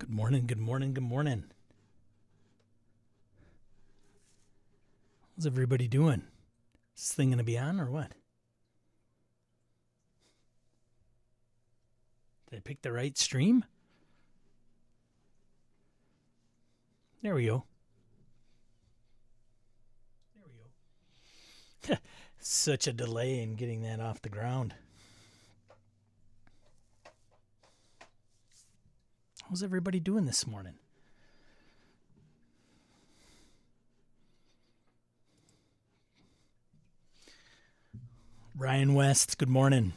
Good morning, good morning, good morning. How's everybody doing? Is this thing going to be on or what? Did I pick the right stream? There we go. Such a delay in getting that off the ground. How's everybody doing this morning? Ryan West, good morning.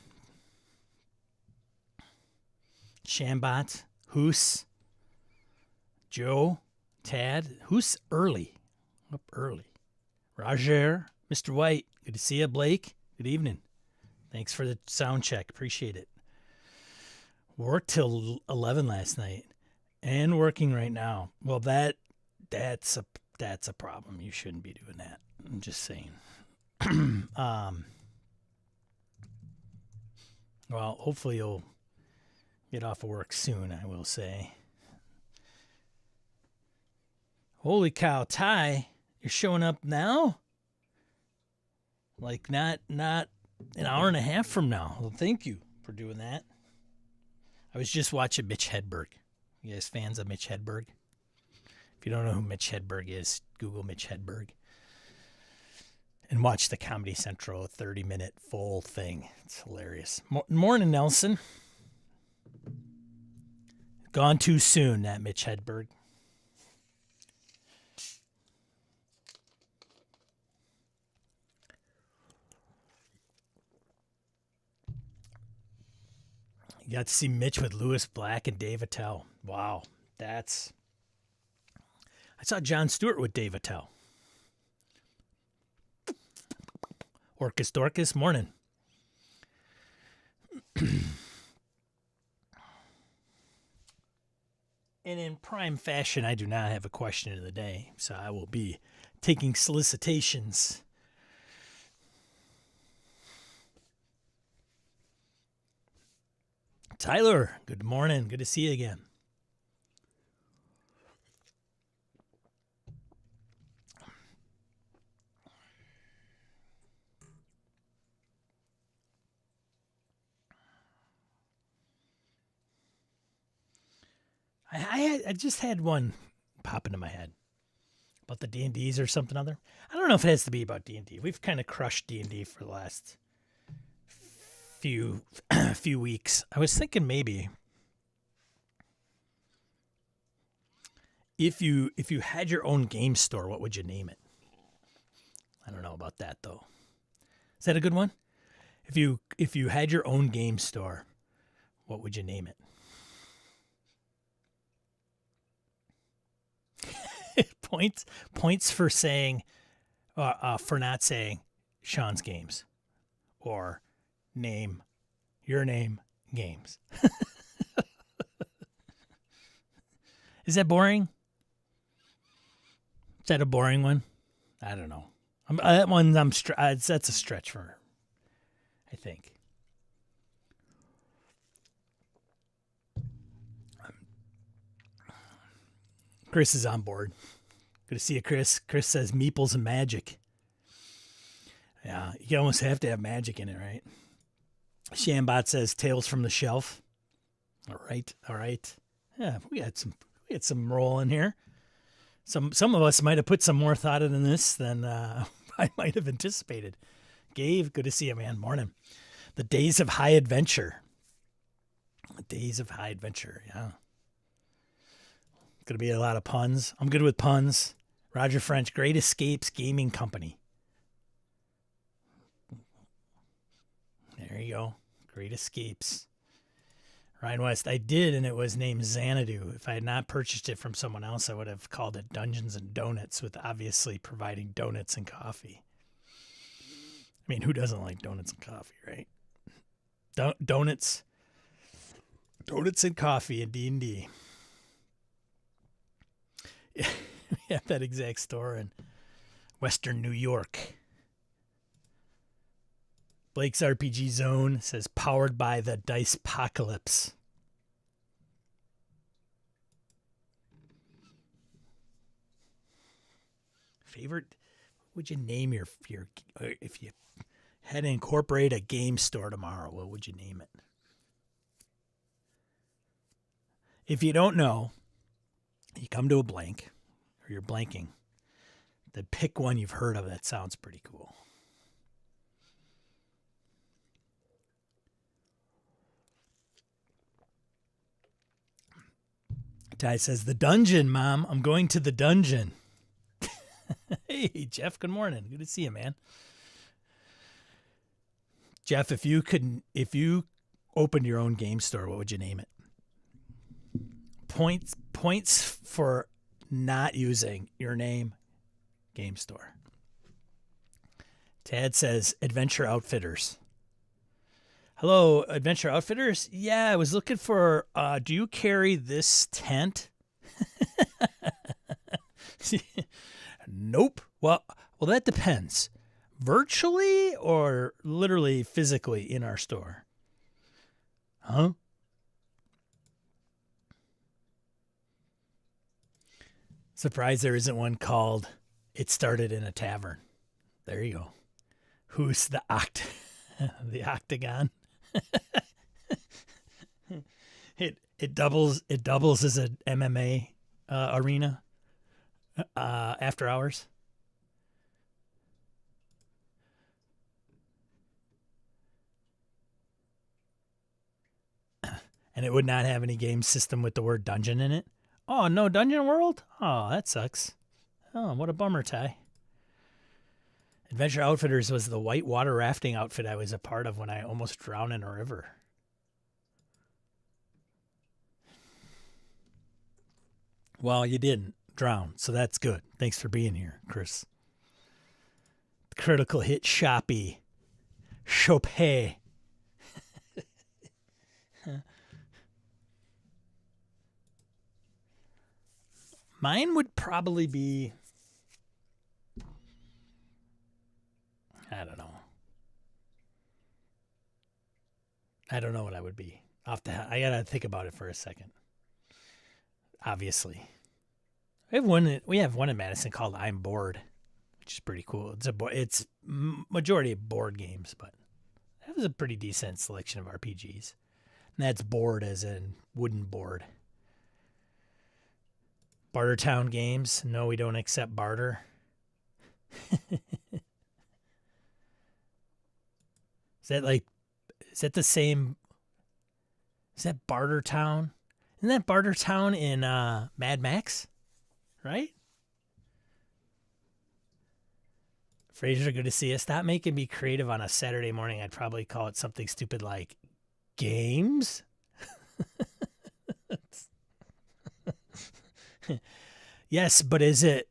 Shambot, Hoos, Joe, Tad, Hoos early, up early. Roger, Mr. White, good to see you. Blake, good evening. Thanks for the sound check, appreciate it. Worked till 11 last night and working right now. Well, that's a problem. You shouldn't be doing that. I'm just saying. Well, hopefully you'll get off of work soon, I will say. Holy cow, Ty, you're showing up now? Like not an hour and a half from now. Well, thank you for doing that. I was just watching Mitch Hedberg. You guys fans of Mitch Hedberg? If you don't know who Mitch Hedberg is, Google Mitch Hedberg. And watch the Comedy Central 30-minute full thing. It's hilarious. Morning, Nelson. Gone too soon, that Mitch Hedberg. You got to see Mitch with Lewis Black and Dave Attell. Wow, I saw Jon Stewart with Dave Attell. Orcus Dorcas, morning. And in prime fashion, I do not have a question of the day, so I will be taking solicitations. Tyler, good morning. Good to see you again. I just had one pop into my head about the D&Ds or something other. I don't know if it has to be about D&D. We've kind of crushed D&D for the last few weeks. I was thinking maybe if you had your own game store, what would you name it? I don't know about that though. Is that a good one? If you had your own game store, what would you name it? Points for saying, for not saying Sean's Games, or your name games. Is that boring? Is that a boring one? I don't know. That one that's a stretch for her, I think. Chris is on board. Good to see you, Chris. Chris says meeples and magic. Yeah, you almost have to have magic in it, right? Shambot says Tales from the Shelf. All right. Yeah, we had some roll in here. Some of us might have put some more thought into this than I might have anticipated. Gabe, good to see you, man. Morning. The Days of High Adventure. Yeah. Going to be a lot of puns. I'm good with puns. Roger French, Great Escapes Gaming Company. There you go. Great Escapes. Ryan West, I did, and it was named Xanadu. If I had not purchased it from someone else, I would have called it Dungeons and Donuts, with obviously providing donuts and coffee. I mean, who doesn't like donuts and coffee, right? Donuts and coffee in D&D. We have that exact store in Western New York. Blake's RPG Zone says powered by the Dice Apocalypse. Favorite? What would you name your if you had to incorporate a game store tomorrow? What would you name it? If you don't know, you come to a blank, or you're blanking. Then pick one you've heard of that sounds pretty cool. Ty says, the dungeon, Mom. I'm going to the dungeon. Hey, Jeff, good morning. Good to see you, man. Jeff, if you opened your own game store, what would you name it? Points for not using your name, game store. Tad says, Adventure Outfitters. Hello, Adventure Outfitters. Yeah, I was looking for, do you carry this tent? Nope. Well, that depends. Virtually or literally physically in our store? Huh? Surprised there isn't one called It Started in a Tavern. There you go. Who's the the octagon? It doubles as an MMA arena after hours. And it would not have any game system with the word dungeon in it. Oh, no Dungeon World? Oh, that sucks. Oh, what a bummer, Ty. Adventure Outfitters was the whitewater rafting outfit I was a part of when I almost drowned in a river. Well, you didn't drown, so that's good. Thanks for being here, Chris. Critical hit Shoppy. Chopin. Mine would probably be, I don't know. I don't know what I would be. I gotta think about it for a second. Obviously, we have one in Madison called I'm Bored, which is pretty cool. It's majority of board games, but that was a pretty decent selection of RPGs. And that's board as in wooden board. Bartertown Games. No, we don't accept barter. Is that the same? Is that Bartertown? Isn't that Bartertown in Mad Max? Right? Fraser, good to see you. Stop making me creative on a Saturday morning. I'd probably call it something stupid like games. Yes, but is it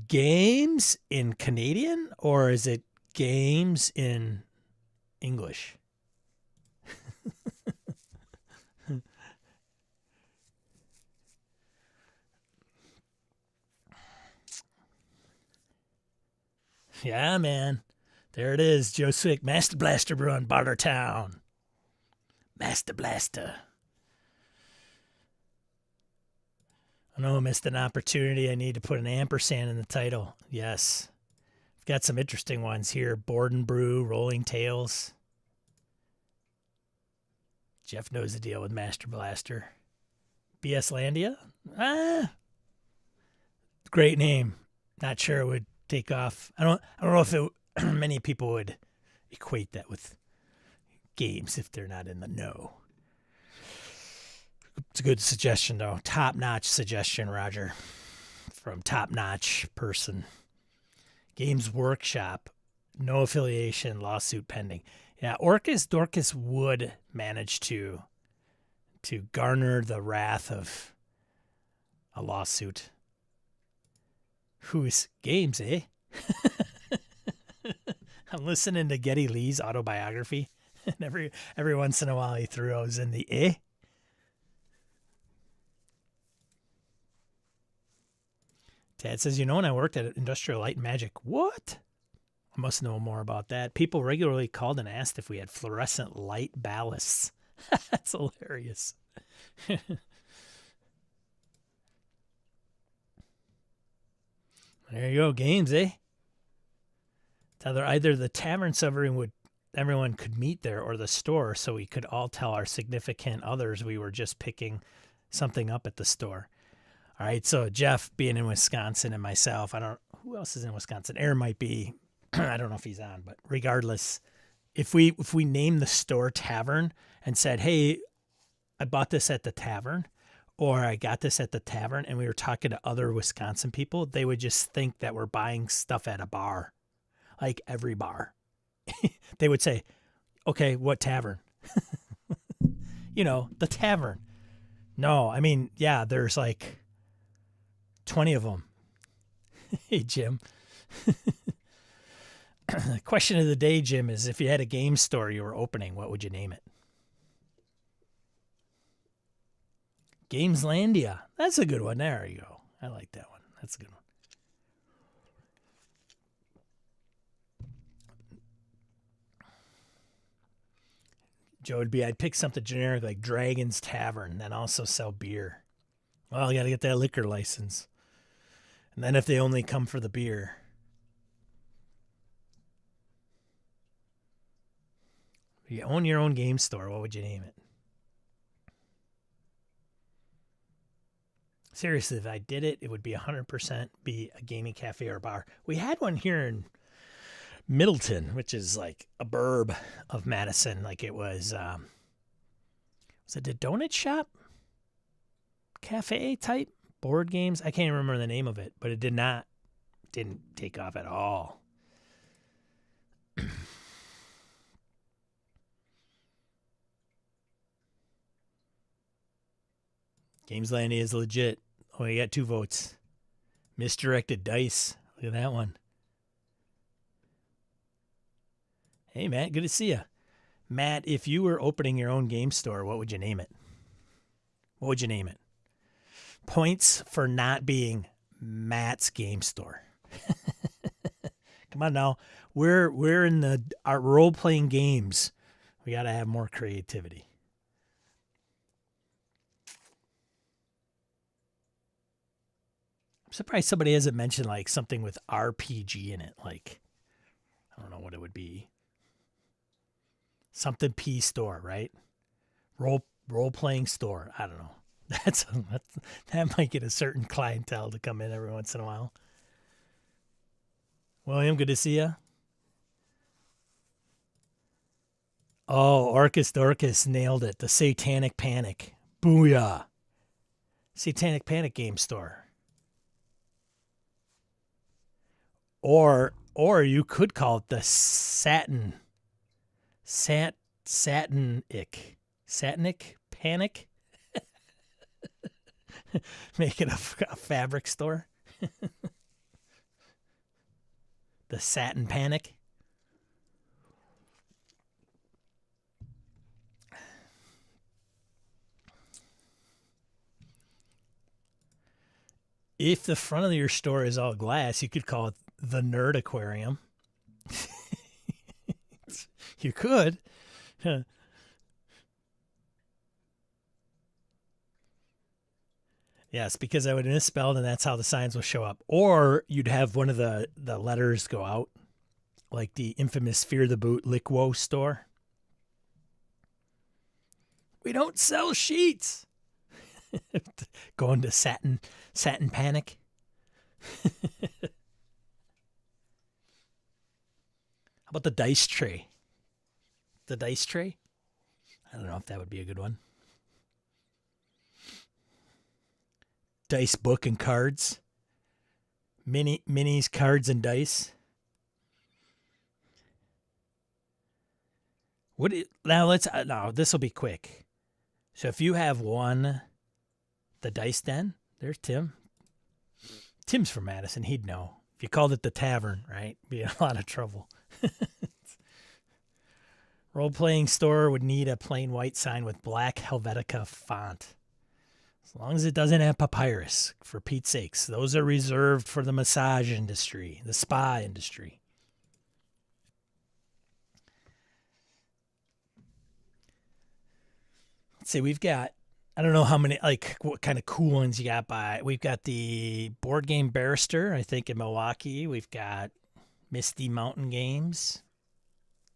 games in Canadian or is it games in English? Yeah, man. There it is. Joe Swick, Master Blaster Brew on Bartertown. Master Blaster. I know I missed an opportunity. I need to put an ampersand in the title. Yes. I've got some interesting ones here. Board and Brew, Rolling Tales. Jeff knows the deal with Master Blaster. BS Landia? Great name. Not sure it would take off. I don't know if many people would equate that with games if they're not in the know. It's a good suggestion, though. Top-notch suggestion, Roger. From top-notch person. Games Workshop. No affiliation. Lawsuit pending. Yeah, Orcus Dorcas would manage to garner the wrath of a lawsuit. Who's games, eh? I'm listening to Geddy Lee's autobiography, and every once in a while he throws in the eh. Tad says, when I worked at Industrial Light and Magic. What? I must know more about that. People regularly called and asked if we had fluorescent light ballasts. That's hilarious. There you go, games, eh? Either the tavern so everyone could meet there, or the store so we could all tell our significant others we were just picking something up at the store. All right, so Jeff being in Wisconsin and myself, who else is in Wisconsin? Aaron might be. I don't know if he's on, but regardless, if we name the store Tavern and said, "Hey, I bought this at the tavern," or "I got this at the tavern," and we were talking to other Wisconsin people, they would just think that we're buying stuff at a bar, like every bar. They would say, "Okay, what tavern?" The tavern. No, I mean, yeah, there's like 20 of them. Hey, Jim. Question of the day, Jim, is if you had a game store you were opening, what would you name it? Gameslandia. That's a good one. There you go. I like that one. That's a good one. Joe would be, I'd pick something generic like Dragon's Tavern, then also sell beer. Well, you got to get that liquor license. And then if they only come for the beer. If you own your own game store, what would you name it? Seriously, if I did it, it would be 100% be a gaming cafe or bar. We had one here in Middleton, which is like a burb of Madison. Like it was it the donut shop? Cafe type? Board games? I can't even remember the name of it, but it didn't take off at all. Gameslandia is legit. Oh, you got 2 votes. Misdirected dice. Look at that one. Hey, Matt, good to see you. Matt, if you were opening your own game store, what would you name it? What would you name it? Points for not being Matt's game store. Come on now. We're in our role-playing games. We got to have more creativity. I'm surprised somebody hasn't mentioned like something with RPG in it. Like, I don't know what it would be. Something P store, right? Role playing store. I don't know. That might get a certain clientele to come in every once in a while. William, good to see you. Oh, Orcus nailed it. The Satanic Panic. Booyah. Satanic Panic game store. Or you could call it the Satanic Panic. Make it a fabric store. The Satin Panic. If the front of your store is all glass, you could call it the Nerd Aquarium. You could. Yes, because I would misspelled, and that's how the signs will show up. Or you'd have one of the letters go out, like the infamous Fear the Boot Lickwo store. We don't sell sheets. Going to satin panic. How about the dice tray? The dice tray? I don't know if that would be a good one. Dice book and cards. Minis, cards, and dice. Now this will be quick. So if you have one, the Dice Den, there's Tim. Tim's from Madison, he'd know. If you called it the Tavern, right, be in a lot of trouble. Role-playing store would need a plain white sign with black Helvetica font. As long as it doesn't have papyrus, for Pete's sakes. Those are reserved for the massage industry, the spa industry. Let's see, we've got I don't know how many, like, what kind of cool ones you got by. We've got the Board Game Barrister, I think, in Milwaukee. We've got Misty Mountain Games.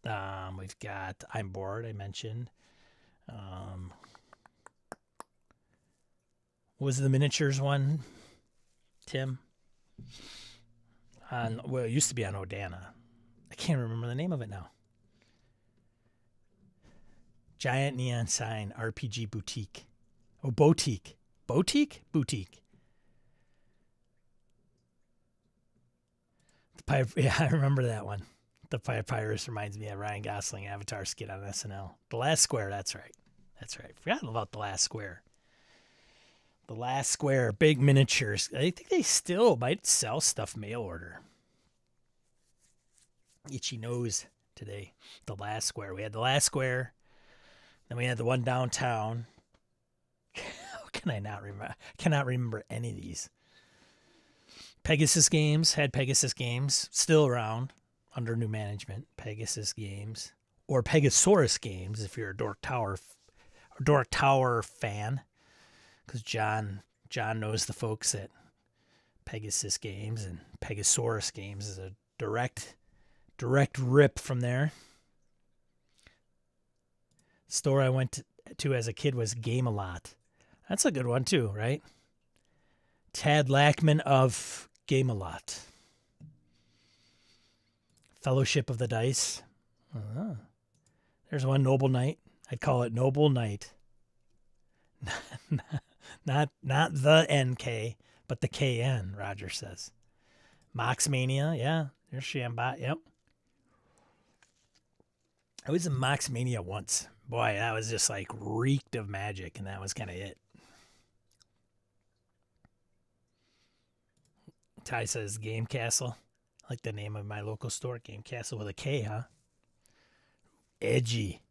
We've got I'm Bored, I mentioned. What was the miniatures one, Tim? Well, it used to be on Odana. I can't remember the name of it now. Giant Neon Sign RPG Boutique. Oh, Boutique. Boutique? Boutique. Yeah, I remember that one. The Pirates reminds me of Ryan Gosling Avatar skit on SNL. The Last Square, that's right. That's right. Forgot about The Last Square. The Last Square, big miniatures. I think they still might sell stuff mail order. Itchy nose today. The Last Square. We had The Last Square. Then we had the one downtown. How can I not remember? I cannot remember any of these. Pegasus Games had Pegasus Games. Still around under new management. Pegasus Games. Or Pegasaurus Games if you're a Dork Tower fan. Because John knows the folks at Pegasus Games, and Pegasaurus Games is a direct rip from there. Store I went to as a kid was Game-A-Lot. That's a good one too, right? Tad Lackman of Game-A-Lot. Fellowship of the Dice. There's one Noble Knight. I'd call it Noble Knight. Not the NK, but the KN, Roger says. Moxmania, yeah. There's Shambot, yep. I was in Moxmania once. Boy, that was just like reeked of magic, and that was kind of it. Ty says Game Castle. I like the name of my local store, Game Castle with a K, huh? Edgy.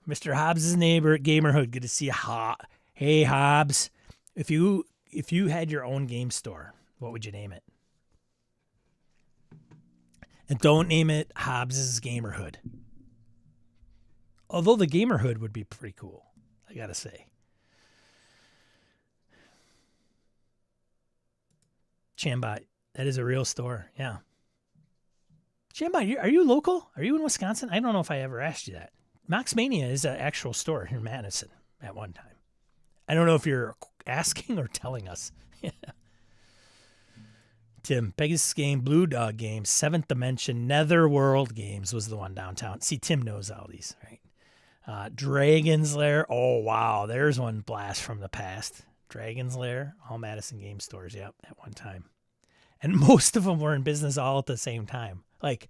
Mr. Hobbs' neighbor at Gamerhood. Good to see you. Hey, Hobbs. If you had your own game store, what would you name it? And don't name it Hobbs' Gamerhood. Although the Gamerhood would be pretty cool, I gotta say. Chambot, that is a real store, yeah. Chambot, are you local? Are you in Wisconsin? I don't know if I ever asked you that. Moxmania is an actual store here in Madison at one time. I don't know if you're asking or telling us. Tim, Pegasus Game, Blue Dog Games, Seventh Dimension, Netherworld Games was the one downtown. See, Tim knows all these, right? Dragon's Lair. Oh, wow. There's one blast from the past. Dragon's Lair, all Madison game stores, yep, at one time. And most of them were in business all at the same time. Like,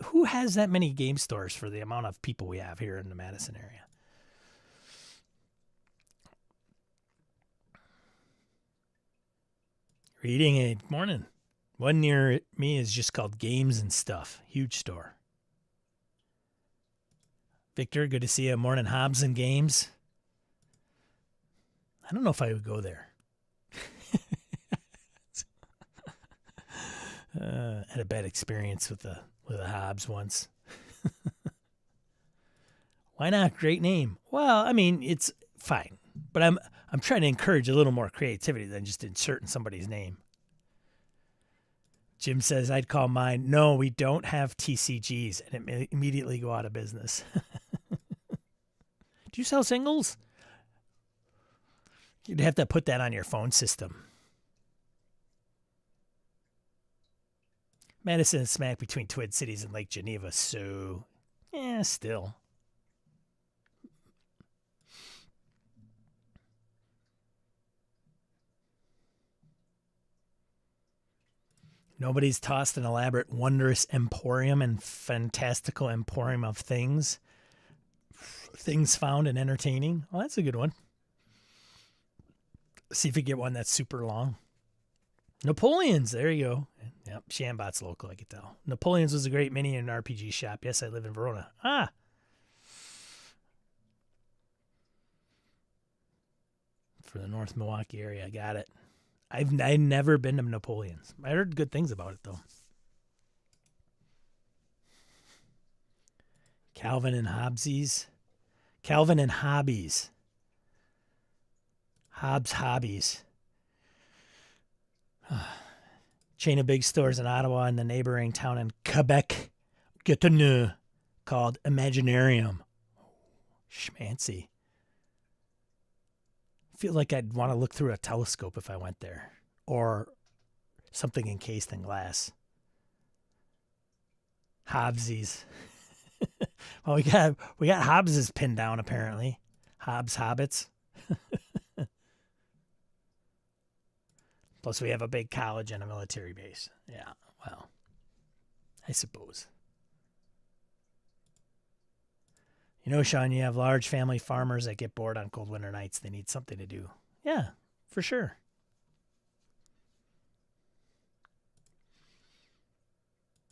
who has that many game stores for the amount of people we have here in the Madison area? Reading Aid, morning. One near me is just called Games and Stuff. Huge store. Victor, good to see you. Morning, Hobbs and Games. I don't know if I would go there. Had a bad experience with a Hobbs once. Why not? Great name. Well, I mean, it's fine, but I'm trying to encourage a little more creativity than just inserting somebody's name. Jim says I'd call mine. No, we don't have TCGs, and it may immediately go out of business. Do you sell singles? You'd have to put that on your phone system. Madison is smack between Twin Cities and Lake Geneva, so, still. Nobody's tossed an elaborate, wondrous emporium and fantastical emporium of things. Things found and entertaining. Well, that's a good one. See if we get one that's super long. Napoleon's, there you go. Yep, Shambot's local, I can tell. Napoleon's was a great mini and RPG shop. Yes, I live in Verona. For the North Milwaukee area, I got it. I've never been to Napoleon's. I heard good things about it, though. Calvin and Hobbesies. Calvin and Hobbies. Hobbs Hobbies. Chain of big stores in Ottawa and the neighboring town in Quebec, Gatineau, called Imaginarium. Schmancy. I feel like I'd want to look through a telescope if I went there. Or something encased in glass. Hobbsies. Well, we got Hobbs's pinned down apparently. Hobbs Hobbits. Plus we have a big college and a military base. Yeah, well, I suppose. You know, Sean, you have large family farmers that get bored on cold winter nights. They need something to do. Yeah, for sure.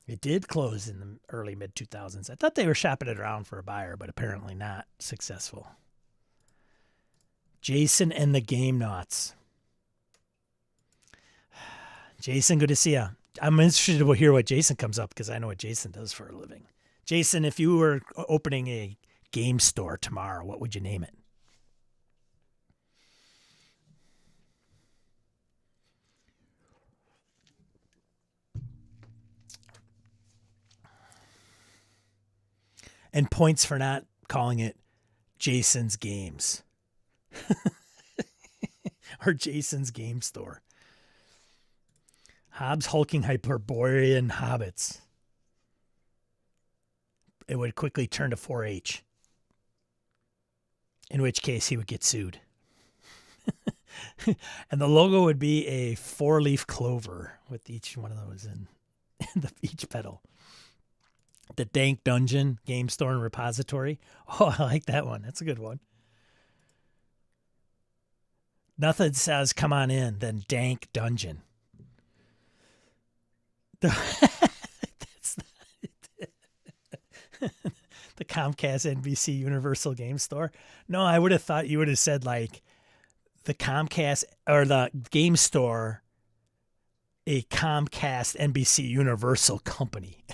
It did close in the early mid-2000s. I thought they were shopping it around for a buyer, but apparently not successful. Jason and the Game Knots. Jason, good to see you. I'm interested to hear what Jason comes up because I know what Jason does for a living. Jason, if you were opening a game store tomorrow, what would you name it? And points for not calling it Jason's Games. Or Jason's Game Store. Hobbs hulking Hyperborean Hobbits. It would quickly turn to 4-H. In which case he would get sued. And the logo would be a 4-leaf clover with each one of those in each petal. The Dank Dungeon Game Store and Repository. Oh, I like that one. That's a good one. Nothing says come on in than Dank Dungeon. That's the Comcast NBC Universal Game Store. No, I would have thought you would have said like the Comcast or the Game Store, a Comcast NBC Universal company.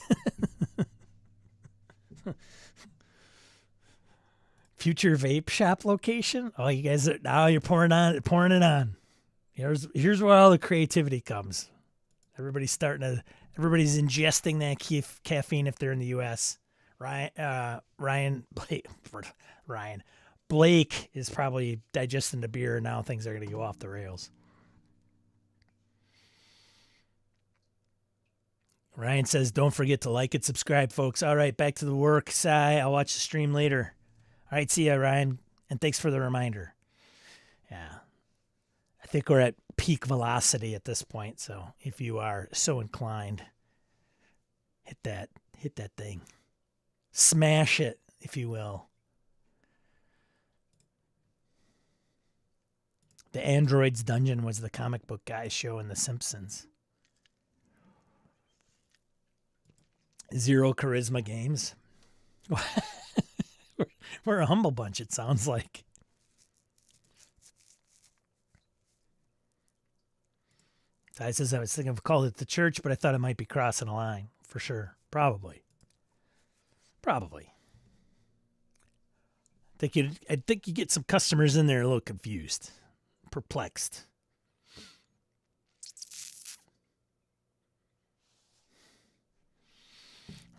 Future vape shop location. Oh, you guys are now you're pouring it on. Here's where all the creativity comes. Everybody's ingesting that caffeine if they're in the U.S. Blake is probably digesting the beer, and now things are going to go off the rails. Ryan says, don't forget to like and subscribe, folks. All right, back to the work. Sigh, I'll watch the stream later. All right, see ya, Ryan, and thanks for the reminder. Yeah, I think we're at peak velocity at this point, so if you are so inclined, hit that thing. Smash it, if you will. The Android's Dungeon was the comic book guy show in The Simpsons. Zero Charisma Games. We're a humble bunch, it sounds like. Ty says, I was thinking of calling it the church, but I thought it might be crossing a line. For sure. Probably. I think you get some customers in there a little confused. Perplexed.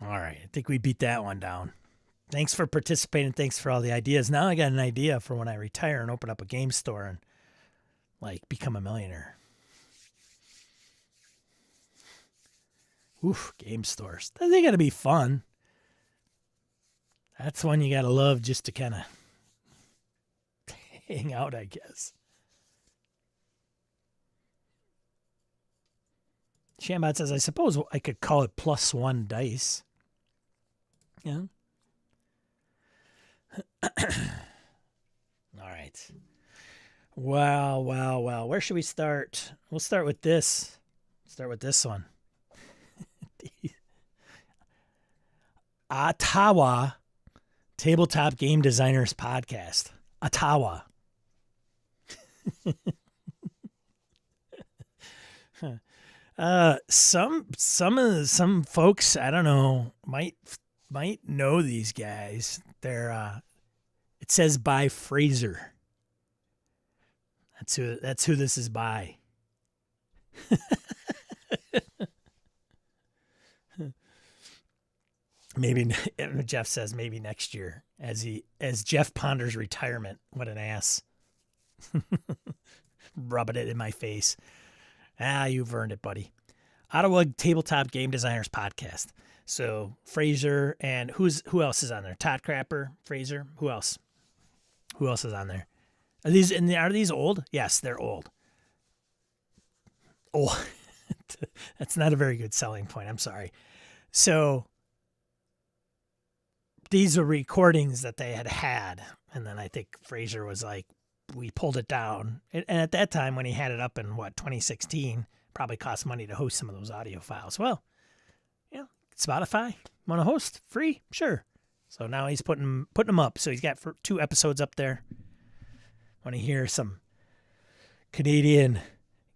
All right. I think we beat that one down. Thanks for participating. Thanks for all the ideas. Now I got an idea for when I retire and open up a game store and become a millionaire. Oof, game stores. They got to be fun. That's one you got to love just to kind of hang out, I guess. Shambot says, I suppose I could call it +1 dice. Yeah. All right. Wow. Where should we start? We'll start with this. Start with this one. Ottawa Tabletop Game Designers Podcast. Ottawa. Some folks, I don't know, might know these guys. It's It says by Fraser. That's who this is by. Maybe Jeff says maybe next year as Jeff ponders retirement. What an ass. Rubbing it in my face. You've earned it, buddy. Ottawa Tabletop Game Designers Podcast. So Fraser and who else is on there? Todd Crapper, Fraser. Who else? Who else is on there? Are these old? Yes, they're old. Oh, that's not a very good selling point. I'm sorry. So these are recordings that they had. And then I think Fraser was like, we pulled it down. And at that time, when he had it up in 2016, probably cost money to host some of those audio files. Well, Spotify, want to host free? Sure. So now he's putting them up. So he's got 2 episodes up there. Want to hear some Canadian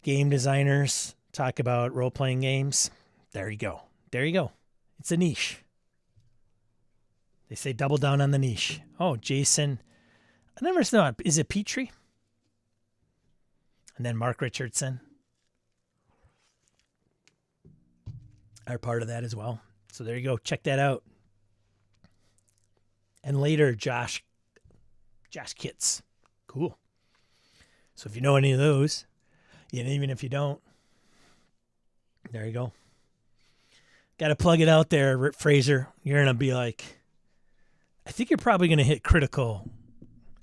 game designers talk about role-playing games? There you go. It's a niche. They say double down on the niche. Oh, Jason. I never saw it. Is it Petrie? And then Mark Richardson are part of that as well. So there you go. Check that out. And later, Josh Kitts. Cool. So if you know any of those, and even if you don't, there you go. Got to plug it out there, Fraser. You're going to be like, I think you're probably going to hit critical.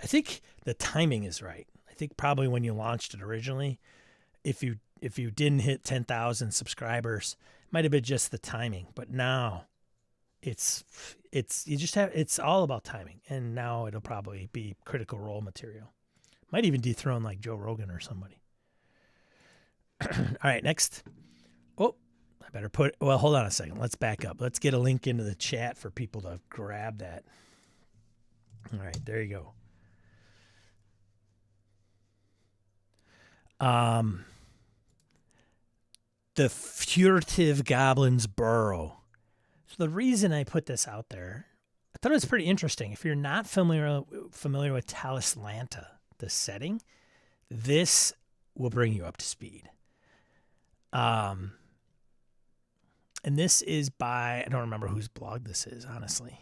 I think the timing is right. I think probably when you launched it originally, if you didn't hit 10,000 subscribers, it might have been just the timing. But now it's all about timing. And now it'll probably be Critical Role material. Might even dethrone like Joe Rogan or somebody. All right, next. Oh, I better hold on a second. Let's back up. Let's get a link into the chat for people to grab that. All right, there you go. The Furtive Goblins Burrow. So the reason I put this out there, I thought it was pretty interesting. If you're not familiar with Talislanta, the setting, this will bring you up to speed. And this is by, I don't remember whose blog this is, honestly.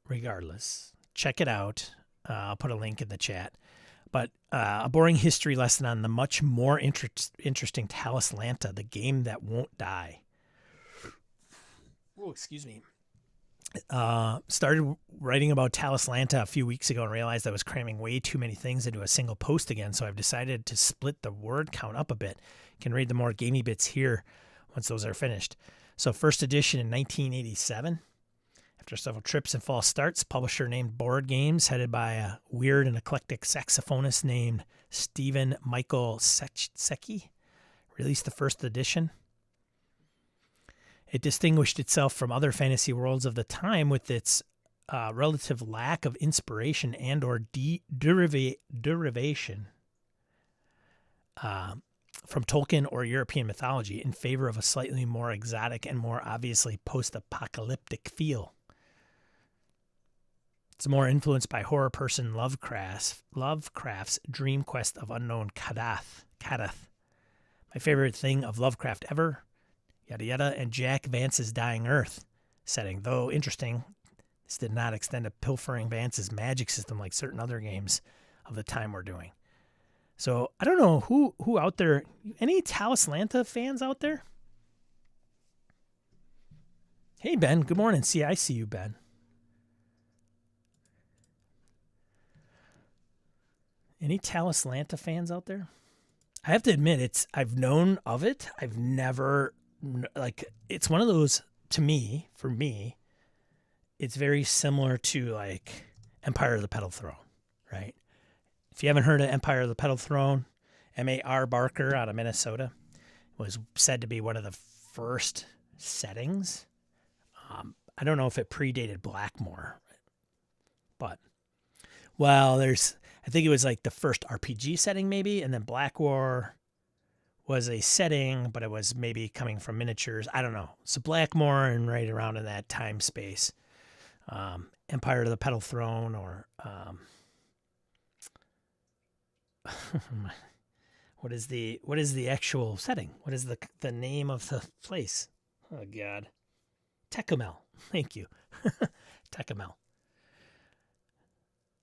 Regardless, check it out. I'll put a link in the chat. But a boring history lesson on the much more interesting Talislanta, the game that won't die. Oh, excuse me. Started writing about Talislanta a few weeks ago and realized I was cramming way too many things into a single post again, so I've decided to split the word count up a bit. You can read the more gamey bits here once those are finished. So first edition in 1987. After several trips and false starts, publisher named Board Games, headed by a weird and eclectic saxophonist named Stephen Michael Secchi, released the first edition. It distinguished itself from other fantasy worlds of the time with its relative lack of inspiration and or derivation from Tolkien or European mythology in favor of a slightly more exotic and more obviously post-apocalyptic feel. It's more influenced by horror person Lovecraft's dream quest of unknown Kadath. My favorite thing of Lovecraft ever, yada yada, and Jack Vance's Dying Earth setting. Though interesting, this did not extend to pilfering Vance's magic system like certain other games of the time we're doing. So I don't know who out there, any Talislanta fans out there? Hey Ben, good morning. I see you, Ben. Any Talislanta fans out there? I have to admit, I've known of it. I've never, it's one of those, for me, it's very similar to like Empire of the Petal Throne, right? If you haven't heard of Empire of the Petal Throne, M.A.R. Barker out of Minnesota was said to be one of the first settings. I don't know if it predated Blackmore, but, I think it was like the first RPG setting maybe, and then Blackmore was a setting, but it was maybe coming from miniatures. I don't know. So Blackmore and right around in that time space. Empire of the Petal Throne, or what is the actual setting? What is the name of the place? Oh God, Tecumel. Thank you, Tecumel.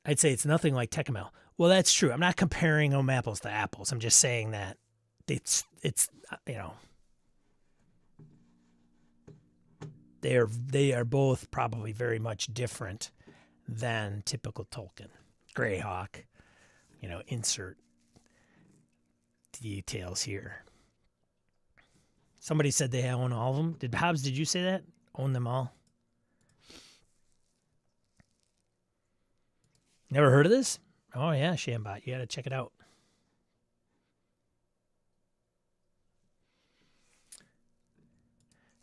I'd say it's nothing like Tecumel. Well, that's true. I'm not comparing apples to apples. I'm just saying that it's they are both probably very much different than typical Tolkien. Greyhawk, insert details here. Somebody said they own all of them. Hobbs, did you say that? Own them all? Never heard of this? Oh, yeah, Shambot. You got to check it out.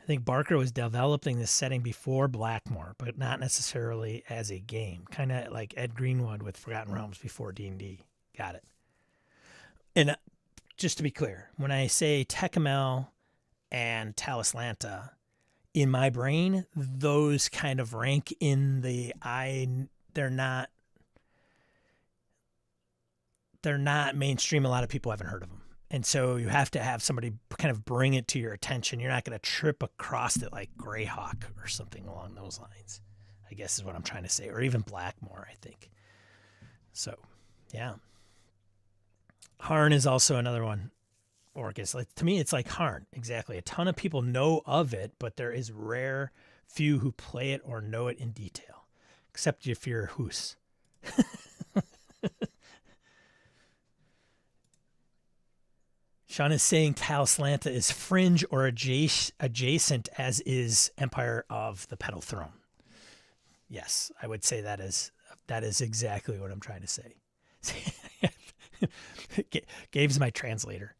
I think Barker was developing this setting before Blackmore, but not necessarily as a game. Kind of like Ed Greenwood with Forgotten Realms before D&D. Got it. And just to be clear, when I say Tecumel and Talislanta, in my brain, those kind of rank in the they're not mainstream. A lot of people haven't heard of them. And so you have to have somebody kind of bring it to your attention. You're not going to trip across it like Greyhawk or something along those lines, I guess is what I'm trying to say. Or even Blackmore, I think. So, yeah. Harn is also another one. Orcus. To me, it's like Harn. Exactly. A ton of people know of it, but there is rare few who play it or know it in detail. Except if you're Hoos. Sean is saying Talislanta is fringe or adjacent, as is Empire of the Petal Throne. Yes, I would say that is exactly what I'm trying to say. Gabe's my translator.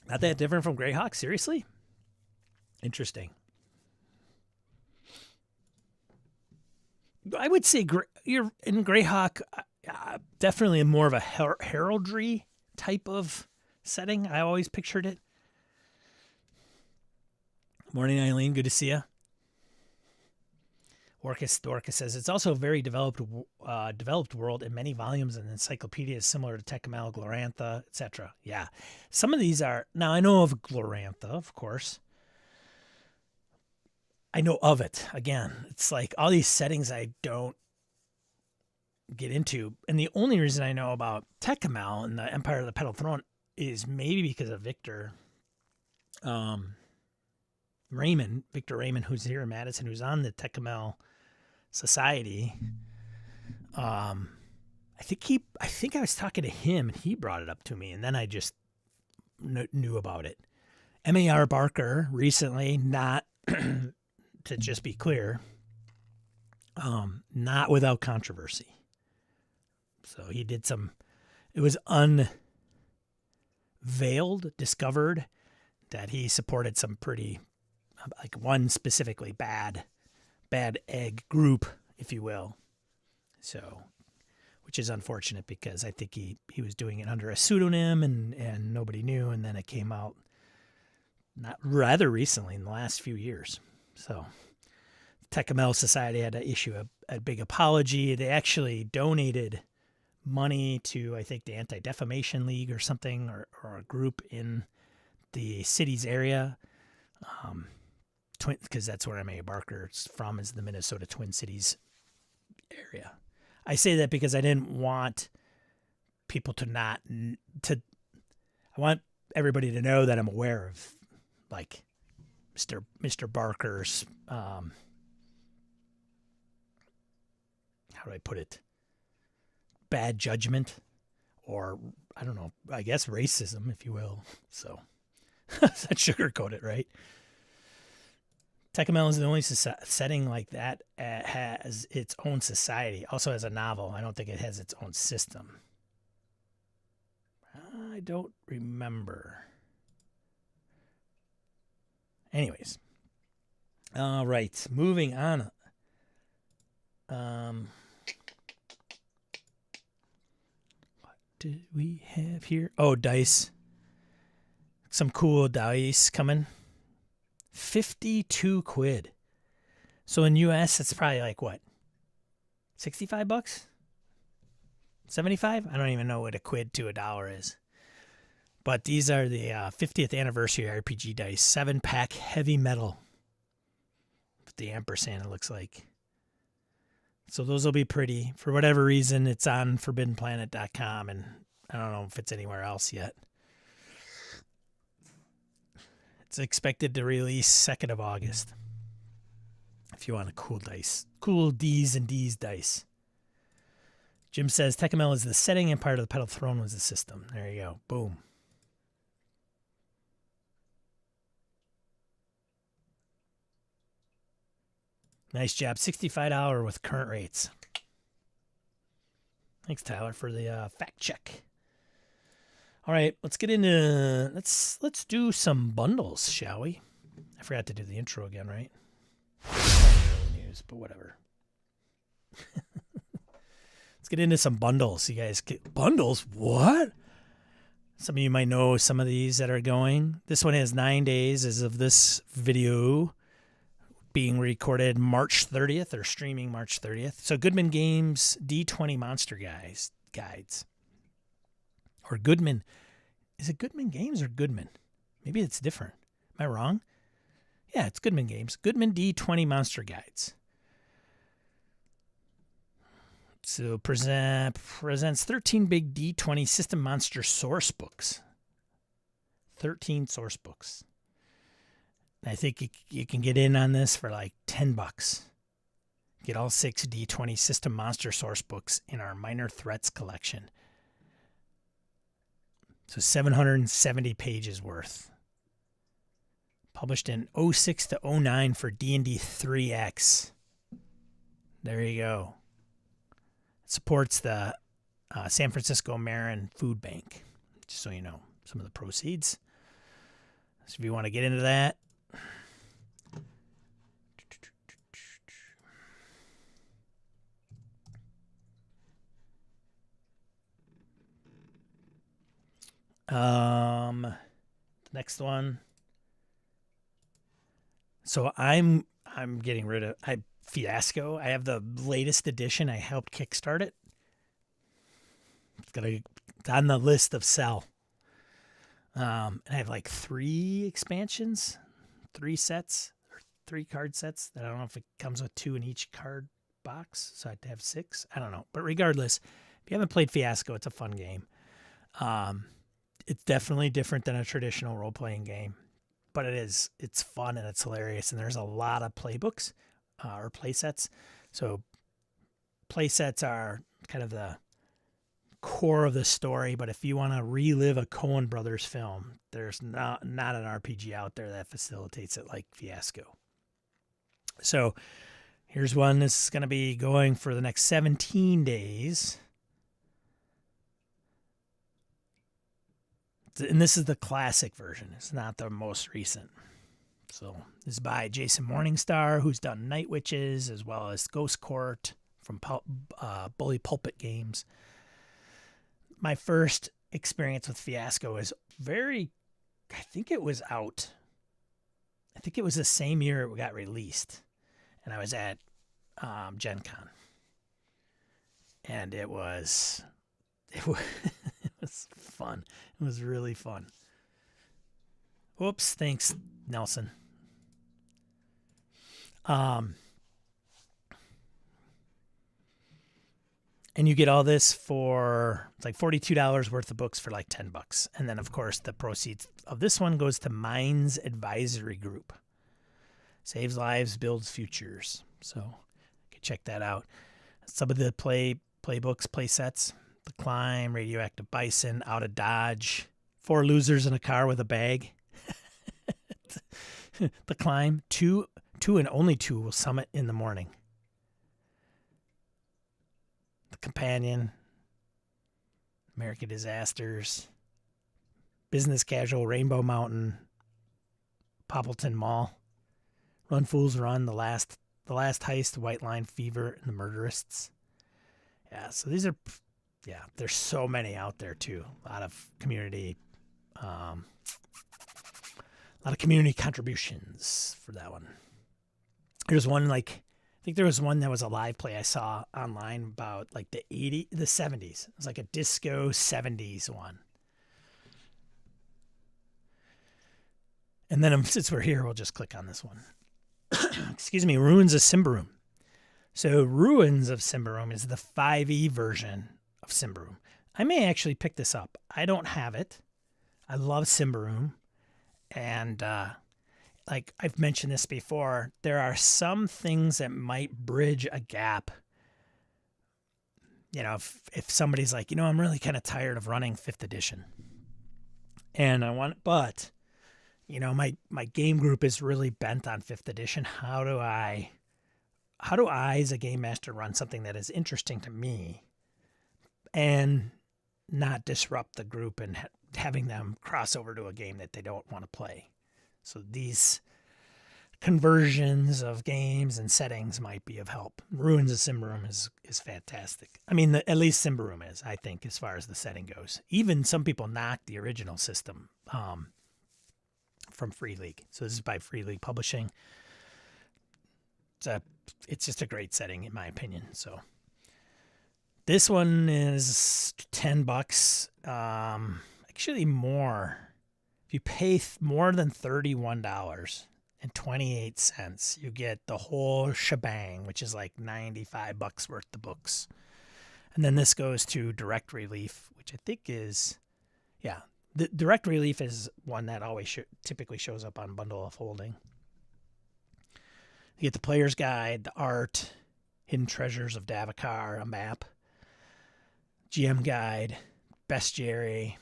Not that different from Greyhawk? Seriously? Interesting. I would say you're in Greyhawk, definitely more of a heraldry type of setting. I always pictured it. Morning, Eileen. Good to see you. Orcus says it's also a very developed world in many volumes and encyclopedias similar to Tecumel, Glorantha, etc. Yeah, some of these are. Now I know of Glorantha, of course. I know of it. Again, it's like all these settings I don't get into. And the only reason I know about Tecumel and the Empire of the Petal Throne is maybe because of Victor Raymond, who's here in Madison, who's on the Tecumel Society. I think I was talking to him and he brought it up to me, and then I just knew about it. M.A.R. Barker recently, not to just be clear, not without controversy. So he did it was discovered that he supported some pretty, like one specifically bad egg group, if you will. So, which is unfortunate because I think he was doing it under a pseudonym and nobody knew, and then it came out not rather recently in the last few years. So Tecumel Society had to issue a big apology. They actually donated money to, I think, the Anti-Defamation League or something, or a group in the city's area, because that's where M.A. Barker's from, is the Minnesota Twin Cities area. I say that because I didn't want people I want everybody to know that I'm aware of, like, Mr. Barker's, how do I put it? Bad judgment, or I don't know, I guess racism, if you will. So let's not sugarcoat it, right? Tecumel is the only setting like that has its own society. Also has a novel. I don't think it has its own system. I don't remember. Anyways. All right. Moving on. What did we have here? Oh, dice. Some cool dice coming. 52 quid. So in US, it's probably like what? $65? 75? I don't even know what a quid to a dollar is. But these are the 50th anniversary RPG dice. 7-pack heavy metal. With the ampersand, it looks like. So those will be pretty. For whatever reason, it's on ForbiddenPlanet.com, and I don't know if it's anywhere else yet. It's expected to release 2nd of August. If you want a cool dice. Cool D's and D's dice. Jim says Tecumel is the setting and part of the Pedal Throne was the system. There you go. Boom. Nice job. $65 with current rates. Thanks, Tyler, for the fact check. All right, let's get into let's do some bundles, shall we? I forgot to do the intro again, right? News, but whatever. Let's get into some bundles. You guys get bundles? What? Some of you might know some of these that are going. This one has 9 days as of this video being recorded March 30th or streaming March 30th. So Goodman Games D20 Monster Guides. Or Goodman. Is it Goodman Games or Goodman? Maybe it's different. Am I wrong? Yeah, it's Goodman Games. Goodman D20 Monster Guides. So presents 13 big D20 system monster source books. 13 source books. I think you can get in on this for like $10. Get all 6 D20 system monster source books in our Minor Threats collection. So 770 pages worth. Published in 06 to 09 for D&D 3X. There you go. It supports the San Francisco Marin Food Bank. Just so you know, some of the proceeds. So if you want to get into that, the next one. So I'm getting rid of Fiasco. I have the latest edition. I helped kickstart it. It's on the list of sell. And I have like 3 expansions, 3 sets, or 3 card sets. That I don't know if it comes with 2 in each card box, so I have to have 6. I don't know. But regardless, if you haven't played Fiasco, it's a fun game. It's definitely different than a traditional role-playing game, but it's fun and it's hilarious. And there's a lot of playbooks or play sets. So play sets are kind of the core of the story, but if you want to relive a Coen Brothers film, there's not an RPG out there that facilitates it like Fiasco. So here's one. This is going to be going for the next 17 days. And this is the classic version. It's not the most recent. So this is by Jason Morningstar, who's done Night Witches as well as Ghost Court from Bully Pulpit Games. My first experience with Fiasco is I think it was out. I think it was the same year it got released. And I was at Gen Con. And it was fun. It was really fun. Whoops, thanks, Nelson. And you get all this for like $42 worth of books for like $10. And then, of course, the proceeds of this one goes to Minds Advisory Group. Saves lives, builds futures. So you can check that out. Some of the playbooks, play sets. The Climb, Radioactive Bison, Out of Dodge, 4 losers in a car with a bag. The Climb, two and only 2 will summit in the morning. The Companion, American Disasters, Business Casual, Rainbow Mountain, Poppleton Mall, Run Fools Run, The Last Heist, White Line Fever, and The Murderists. Yeah, so these are... Yeah, there's so many out there, too. A lot of community A lot of community contributions for that one. There's one I think there was one that was a live play I saw online about like the 70s. It was like a disco 70s one. And then since we're here, we'll just click on this one. Excuse me, Ruins of Symbaroum. So Ruins of Symbaroum is the 5e version of Symbaroum. I may actually pick this up. I don't have it. I love Symbaroum. And like I've mentioned this before, there are some things that might bridge a gap. You know, if somebody's like, I'm really kind of tired of running 5th edition. And but my game group is really bent on 5th edition. How do I as a game master run something that is interesting to me and not disrupt the group and having them cross over to a game that they don't want to play? So these conversions of games and settings might be of help. Ruins of Symbaroum is fantastic. I mean, at least Symbaroum is, I think, as far as the setting goes. Even some people knock the original system from Free League. So this is by Free League Publishing. It's just a great setting, in my opinion. So this one is $10. Actually, more. If you pay more than $31.28, you get the whole shebang, which is like $95 worth of books. And then this goes to Direct Relief, which I think is, the Direct Relief is one that always typically shows up on Bundle of Holding. You get the player's guide, the art, hidden treasures of Davokar, a map, GM guide, bestiary,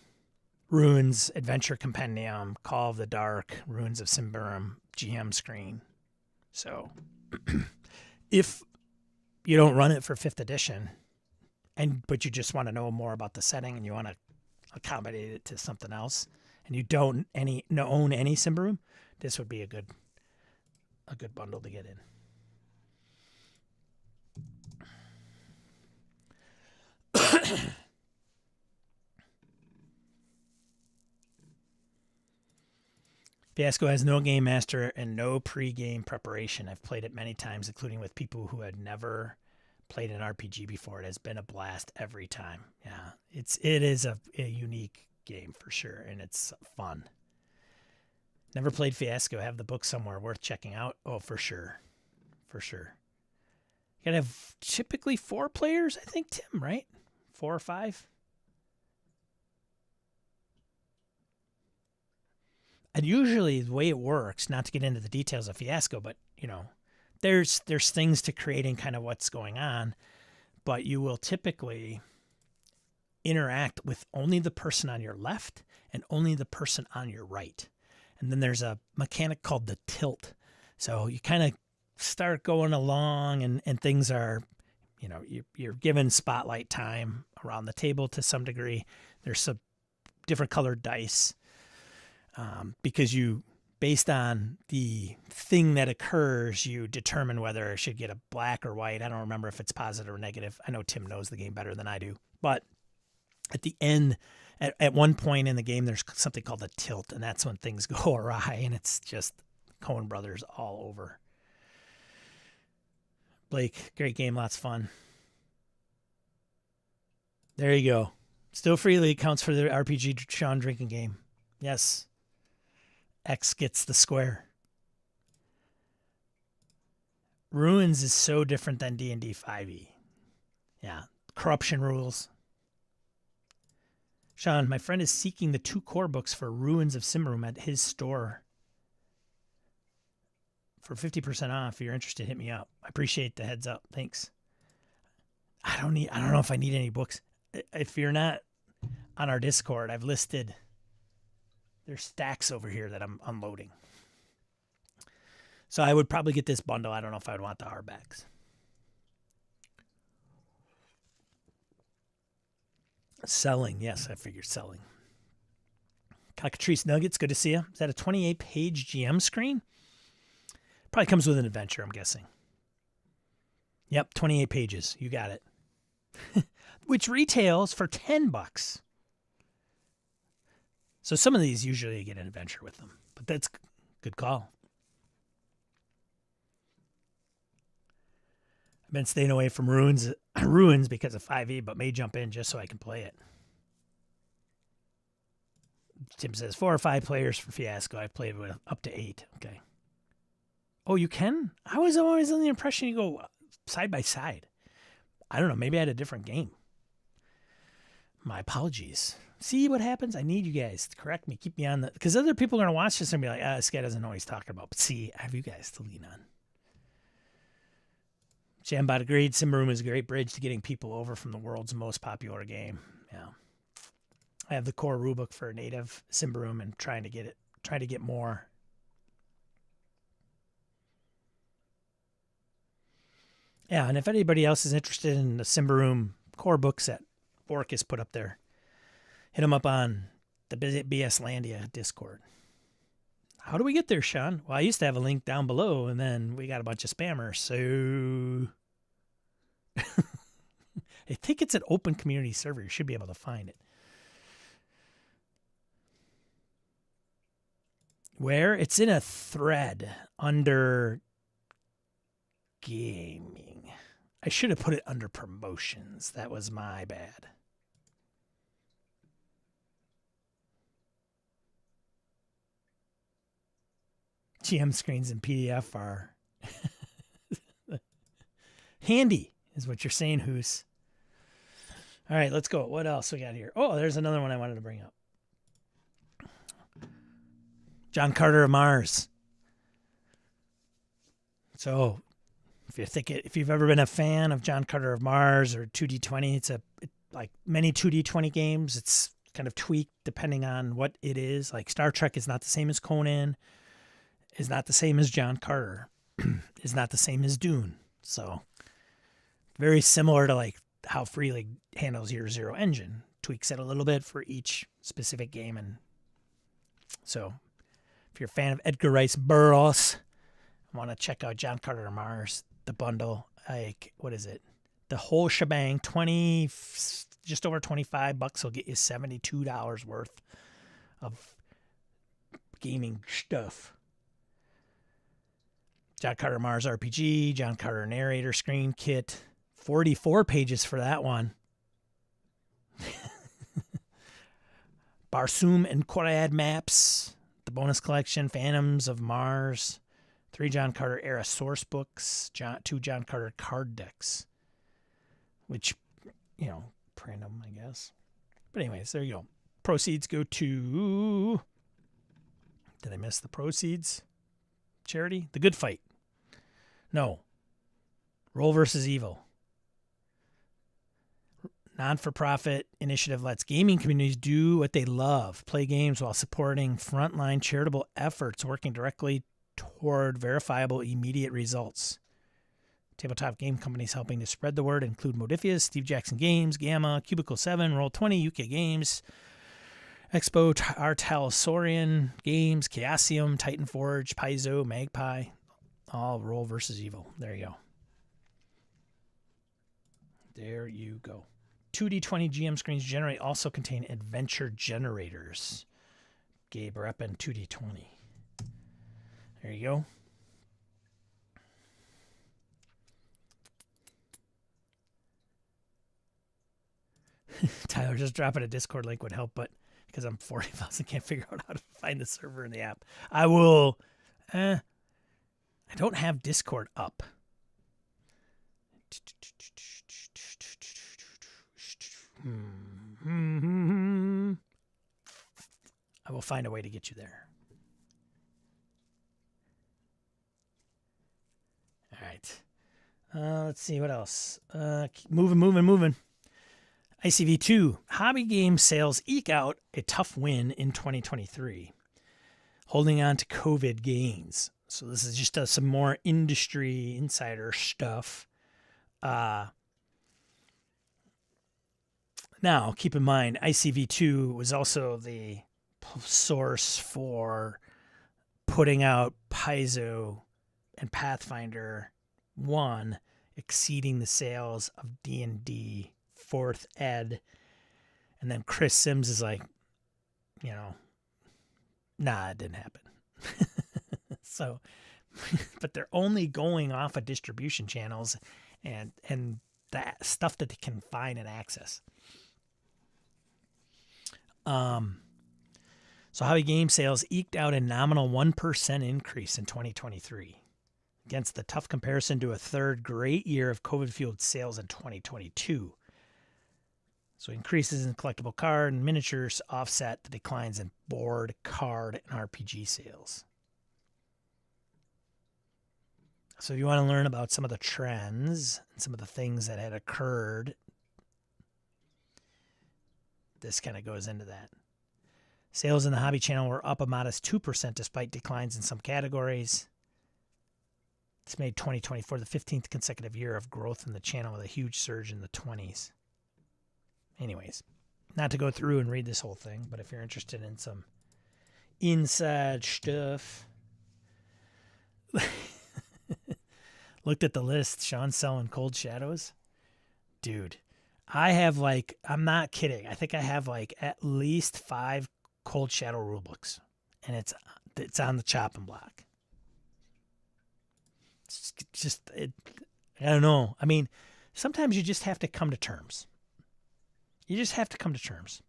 Ruins Adventure Compendium, Call of the Dark, Ruins of Symbaroum, GM screen. So if you don't run it for 5th edition, but you just want to know more about the setting and you want to accommodate it to something else, and you don't own any Symbaroum, this would be a good bundle to get in. Fiasco has no game master and no pre-game preparation. I've played it many times, including with people who had never played an RPG before. It has been a blast every time. Yeah, it is a unique game for sure, and it's fun. Never played Fiasco. Have the book somewhere worth checking out. Oh, for sure. For sure. You gotta have typically 4 players, I think, Tim, right? 4 or 5? And usually the way it works, not to get into the details of Fiasco, but, there's things to creating kind of what's going on, but you will typically interact with only the person on your left and only the person on your right. And then there's a mechanic called the tilt. So you kind of start going along and things are, you're given spotlight time around the table to some degree. There's some different colored dice because based on the thing that occurs, you determine whether it should get a black or white. I don't remember if it's positive or negative. I know Tim knows the game better than I do. But at the end, at one point in the game, there's something called a tilt, and that's when things go awry, and it's just Coen Brothers all over. Blake, great game, lots of fun. There you go. Still Free League counts for the RPG Sean drinking game. Yes. X gets the square. Ruins is so different than D&D 5e. Yeah. Corruption rules. Sean, my friend is seeking the 2 core books for Ruins of Symbaroum at his store. For 50% off, if you're interested, hit me up. I appreciate the heads up. Thanks. I don't know if I need any books. If you're not on our Discord, I've listed, there's stacks over here that I'm unloading. So I would probably get this bundle. I don't know if I would want the hardbacks. Selling. Yes, I figured selling. Cockatrice Nuggets, good to see you. Is that a 28-page GM screen? Probably comes with an adventure, I'm guessing. Yep, 28 pages. You got it. Which retails for $10. So some of these usually you get an adventure with them, but that's good call. I've been staying away from ruins because of 5e, but may jump in just so I can play it. Tim says 4 or 5 players for Fiasco. I played with up to 8. Okay. Oh, you can? I was always under the impression you go side by side. I don't know. Maybe I had a different game. My apologies. See what happens? I need you guys to correct me. Keep me on the... Because other people are going to watch this and be like, this guy doesn't know what he's talking about. But see, I have you guys to lean on. Jambot agreed. Simbaroom is a great bridge to getting people over from the world's most popular game. Yeah. I have the core rulebook for native Simbaroom and try to get more. Yeah, and if anybody else is interested in the Simbaroom core books that Orcus put up there, hit them up on the BS Landia Discord. How do we get there, Sean? Well, I used to have a link down below, and then we got a bunch of spammers, so... I think it's an open community server. You should be able to find it. Where? It's in a thread under gaming. I should have put it under promotions. That was my bad. GM screens in PDF are handy, is what you're saying, Hoos. All right, let's go. What else we got here? Oh, there's another one I wanted to bring up. John Carter of Mars. So, if you've ever been a fan of John Carter of Mars or 2D20, it's like many 2D20 games. It's kind of tweaked depending on what it is. Like Star Trek is not the same as Conan, is not the same as John Carter, is not the same as Dune. So, very similar to like how Free League handles your Zero engine. Tweaks it a little bit for each specific game. And so, if you're a fan of Edgar Rice Burroughs, want to check out John Carter of Mars, the bundle, like, what is it? The whole shebang, just over $25 will get you $72 worth of gaming stuff. John Carter Mars RPG, John Carter narrator screen kit, 44 pages for that one. Barsoom and Korad maps, the bonus collection, Phantoms of Mars, 3 John Carter era source books, 2 John Carter card decks, which, print them, I guess. But anyways, there you go. Proceeds go to... Did I miss the proceeds? Charity? The Good Fight. No. Roll versus Evil. Non-for-profit initiative lets gaming communities do what they love, play games while supporting frontline charitable efforts working directly toward verifiable immediate results. Tabletop game companies helping to spread the word include Modifius, Steve Jackson Games, Gamma, Cubicle 7, Roll20, UK Games, Expo, Artalsaurian Games, Chaosium, Titan Forge, Paizo, Magpie. All Roll versus Evil. There you go. There you go. 2D20 GM screens generate also contain adventure generators. Gabe reppin' 2D20. There you go. Tyler, just dropping a Discord link would help, but because I'm 40 plus, I can't figure out how to find the server in the app. I will. I don't have Discord up. I will find a way to get you there. All right. Let's see what else. Keep moving. ICV2, hobby game sales eke out a tough win in 2023, holding on to COVID gains. So this is just some more industry insider stuff. Now, keep in mind, ICV2 was also the source for putting out Paizo and Pathfinder 1 exceeding the sales of D&D 4th ed. And then Chris Sims is like, Nah, it didn't happen. So, but they're only going off of distribution channels and that stuff that they can find and access. So hobby game sales eked out a nominal 1% increase in 2023 against the tough comparison to a third great year of COVID-fueled sales in 2022. So increases in collectible card and miniatures offset the declines in board, card, and RPG sales. So if you want to learn about some of the trends and some of the things that had occurred, this kind of goes into that. Sales in the hobby channel were up a modest 2% despite declines in some categories. This made 2024 the 15th consecutive year of growth in the channel with a huge surge in the 20s. Anyways, not to go through and read this whole thing, but if you're interested in some inside stuff, looked at the list. Sean's selling Cold Shadows. Dude, I have I'm not kidding. I think I have at least 5 Cold Shadow rulebooks, and it's on the chopping block. It's just, I don't know. I mean, sometimes you just have to come to terms. You just have to come to terms.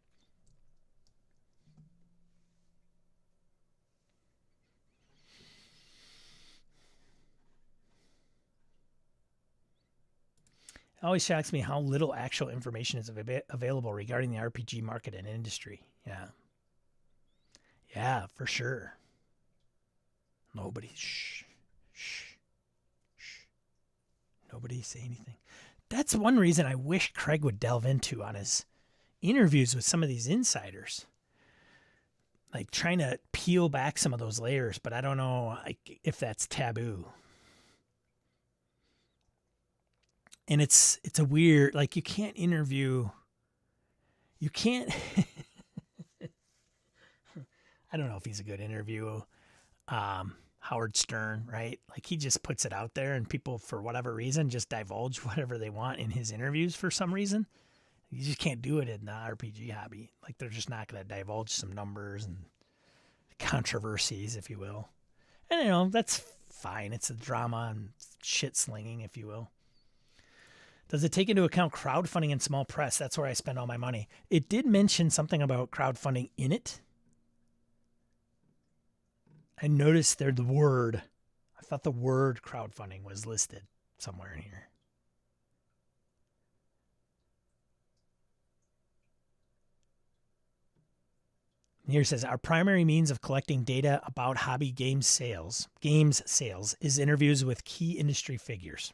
It always shocks me how little actual information is available regarding the RPG market and industry. Yeah, for sure. Nobody, shh. Nobody say anything. That's one reason I wish Craig would delve into on his interviews with some of these insiders. Like trying to peel back some of those layers, but I don't know if that's taboo. And it's a weird, you can't interview, you can't, I don't know if he's a good interview. Howard Stern, right? He just puts it out there and people, for whatever reason, just divulge whatever they want in his interviews for some reason. You just can't do it in the RPG hobby. They're just not going to divulge some numbers and controversies, if you will. And, that's fine. It's a drama and shit slinging, if you will. Does it take into account crowdfunding and small press? That's where I spend all my money. It did mention something about crowdfunding in it. I noticed there the word. I thought the word crowdfunding was listed somewhere in here. Here it says, our primary means of collecting data about hobby games sales is interviews with key industry figures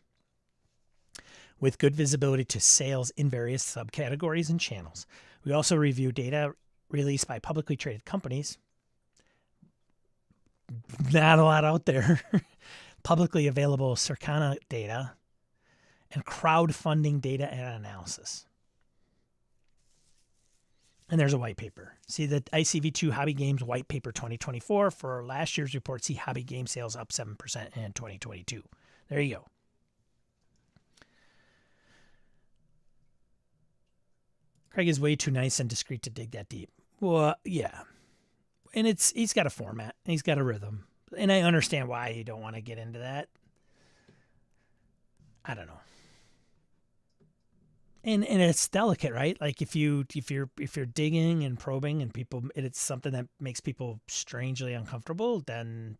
with good visibility to sales in various subcategories and channels. We also review data released by publicly traded companies. Not a lot out there. Publicly available Circana data and crowdfunding data and analysis. And there's a white paper. See the ICV2 Hobby Games White Paper 2024. For last year's report, see hobby game sales up 7% in 2022. There you go. Craig is way too nice and discreet to dig that deep. Well, yeah. And he's got a format. He's got a rhythm. And I understand why you don't want to get into that. I don't know. And it's delicate, right? If you're digging and probing and it's something that makes people strangely uncomfortable, then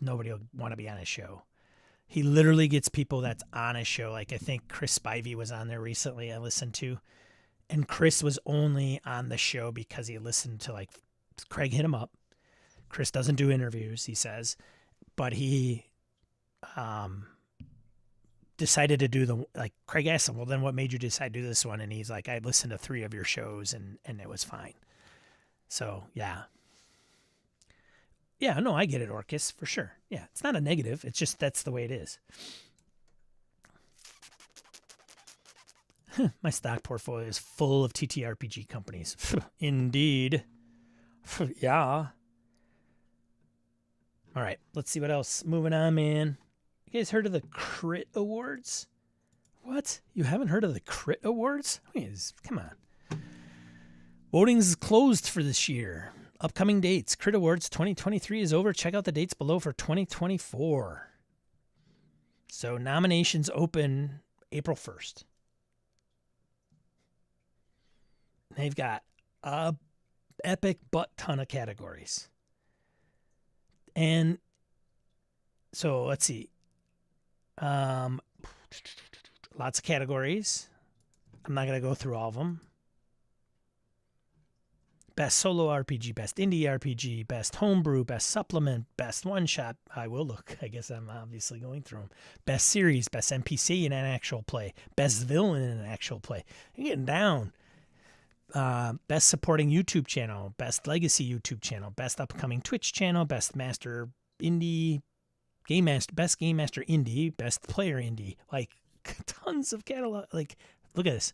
nobody will want to be on his show. He literally gets people that's on his show. I think Chris Spivey was on there recently I listened to. And Chris was only on the show because he listened to Craig hit him up. Chris doesn't do interviews, he says, but he decided to do Craig asked him, well, then what made you decide to do this one? And he's like, I listened to 3 of your shows and it was fine. So, yeah. Yeah, no, I get it, Orcus, for sure. Yeah, it's not a negative. It's just that's the way it is. My stock portfolio is full of TTRPG companies. Indeed. Yeah. All right, let's see what else. Moving on, man. You guys heard of the Crit Awards? What? You haven't heard of the Crit Awards? Come on. Voting's closed for this year. Upcoming dates. Crit Awards 2023 is over. Check out the dates below for 2024. So nominations open April 1st. They've got a epic butt ton of categories. And so let's see. Lots of categories. I'm not going to go through all of them. Best solo RPG, best indie RPG, best homebrew, best supplement, best one-shot. I will look. I guess I'm obviously going through them. Best series, best NPC in an actual play, best villain in an actual play. You're getting down. Best supporting YouTube channel, best legacy YouTube channel, best upcoming Twitch channel, best master indie, best game master indie, best player indie. Like tons of catalog. Like look at this.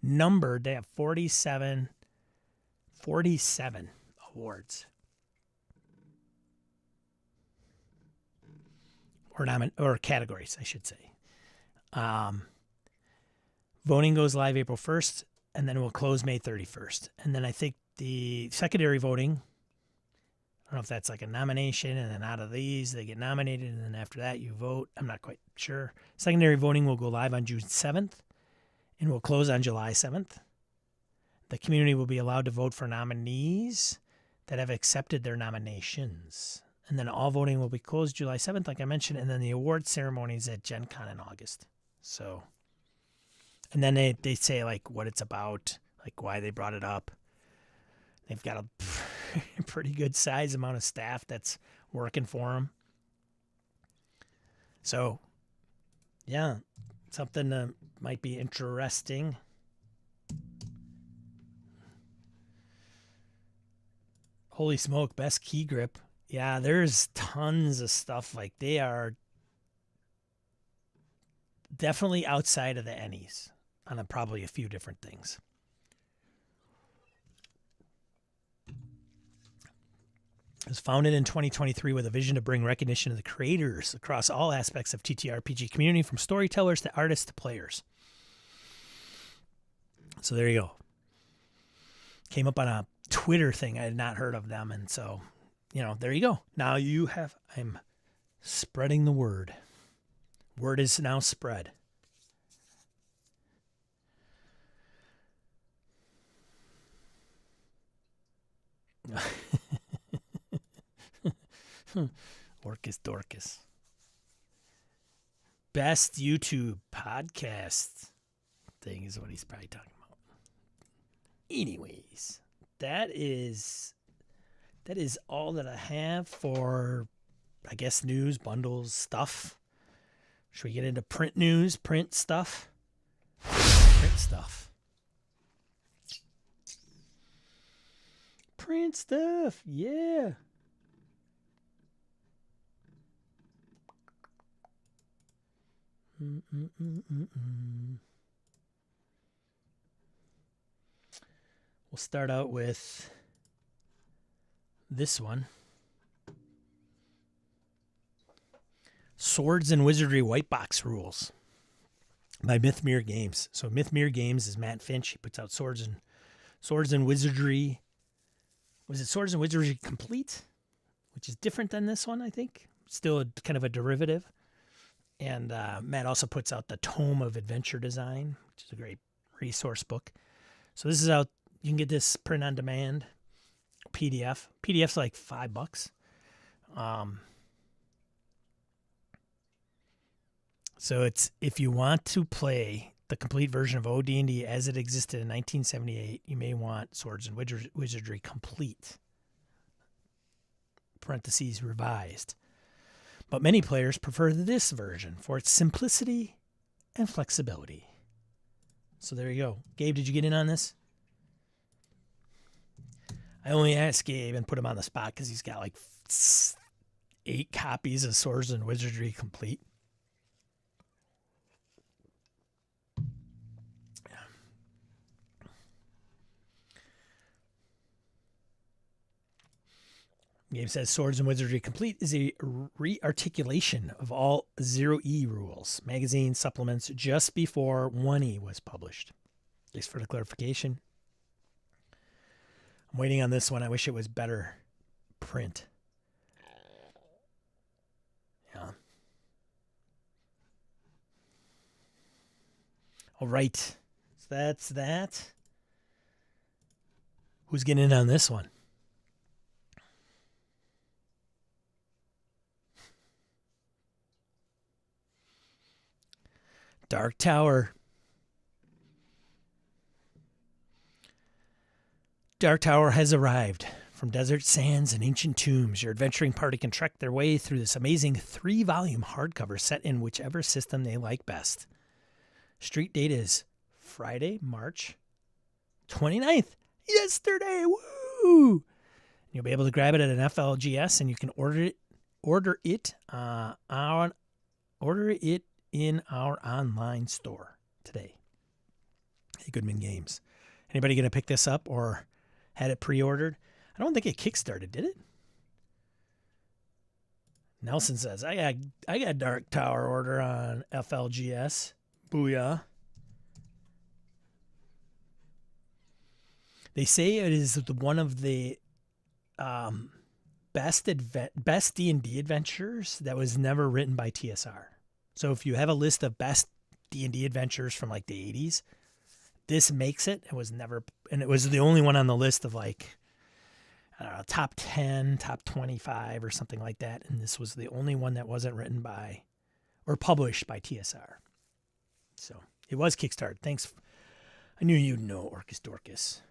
Numbered, they have 47 awards. Or categories, I should say. Voting goes live April 1st, and then we'll close May 31st. And then I think the secondary voting, I don't know if that's like a nomination, and then out of these, they get nominated, and then after that, you vote. I'm not quite sure. Secondary voting will go live on June 7th, and will close on July 7th. The community will be allowed to vote for nominees that have accepted their nominations. And then all voting will be closed July 7th, like I mentioned, and then the award ceremonies at Gen Con in August. So, and then they say like what it's about, like why they brought it up. They've got a pretty good size amount of staff that's working for them. So, yeah, something that might be interesting. Holy smoke, best key grip. Yeah, there's tons of stuff. Like they are definitely outside of the Ennies on probably a few different things. It was founded in 2023 with a vision to bring recognition to the creators across all aspects of TTRPG community, from storytellers to artists to players. So there you go. Came up on a Twitter thing. I had not heard of them. And so, you know, there you go. Now I'm spreading the word. Word is now spread. Orcus Dorcas. Best YouTube podcast thing is what he's probably talking about. Anyways, that is all that I have for, I guess, news, bundles, stuff. Should we get into print news, print stuff? Print stuff. Print stuff, yeah. We'll start out with this one. Swords and Wizardry White Box Rules by Mythmere Games. So Mythmere Games is Matt Finch. He puts out Swords and Wizardry. Was it Swords and Wizardry Complete? Which is different than this one, I think. Still kind of a derivative. And Matt also puts out the Tome of Adventure Design, which is a great resource book. So this is out. You can get this print on demand, PDF. PDF's like $5. So it's, if you want to play the complete version of OD&D as it existed in 1978, you may want Swords and Wizardry Complete. Parentheses revised. But many players prefer this version for its simplicity and flexibility. So there you go. Gabe, did you get in on this? I only asked Gabe and put him on the spot because he's got like 8 copies of Swords and Wizardry Complete. Gabe says Swords and Wizardry Complete is a re-articulation of all 0E rules, magazine supplements just before 1E was published. Thanks for the clarification. I'm waiting on this one. I wish it was better print. Yeah. All right. So that's that. Who's getting in on this one? Dark Tower. Dark Tower has arrived. From desert sands and ancient tombs, your adventuring party can trek their way through this amazing 3-volume hardcover set in whichever system they like best. Street date is Friday, March 29th. Yesterday. Woo! You'll be able to grab it at an FLGS, and you can order it in our online store today. Hey, Goodman Games. Anybody going to pick this up or had it pre-ordered? I don't think it kickstarted, did it? Nelson says, I got Dark Tower order on FLGS. Booyah. They say it is one of the best D&D adventures that was never written by TSR. So if you have a list of best D&D adventures from like the 80s, this makes it. It was never, and it was the only one on the list of like, I don't know, top 10, top 25 or something like that. And this was the only one that wasn't written by or published by TSR. So it was Kickstarter. Thanks. I knew you'd know, Orcus Dorcas.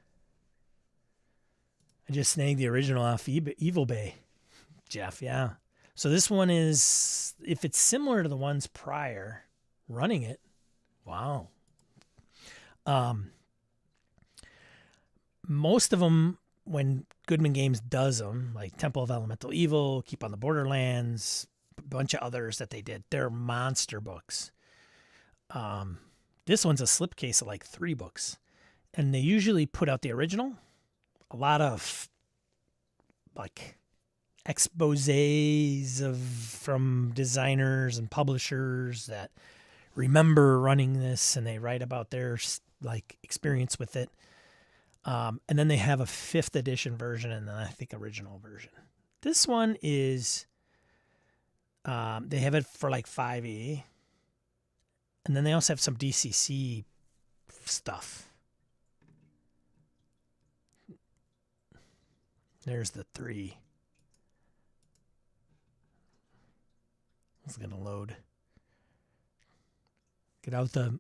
I just snagged the original off Evil Bay. Jeff, yeah. So this one is, if it's similar to the ones prior, running it, wow. Most of them, when Goodman Games does them, like Temple of Elemental Evil, Keep on the Borderlands, a bunch of others that they did, they're monster books. This one's a slipcase of like 3 books. And they usually put out the original. A lot of like exposés from designers and publishers that remember running this, and they write about their like experience with it. And then they have a 5th edition version and then I think original version. This one is, they have it for like 5e. And then they also have some DCC stuff. There's the 3. It's gonna load. Get out the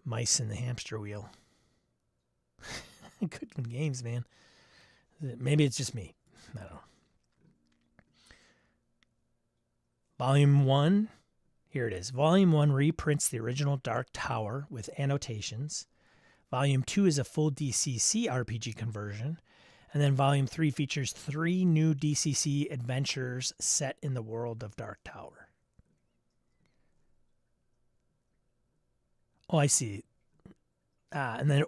mice in the hamster wheel. Goodman Games, man. Maybe it's just me. I don't know. Volume 1. Here it is. Volume 1 reprints the original Dark Tower with annotations. Volume 2 is a full DCC RPG conversion. And then Volume 3 features 3 new DCC adventures set in the world of Dark Tower. Oh, I see. And then,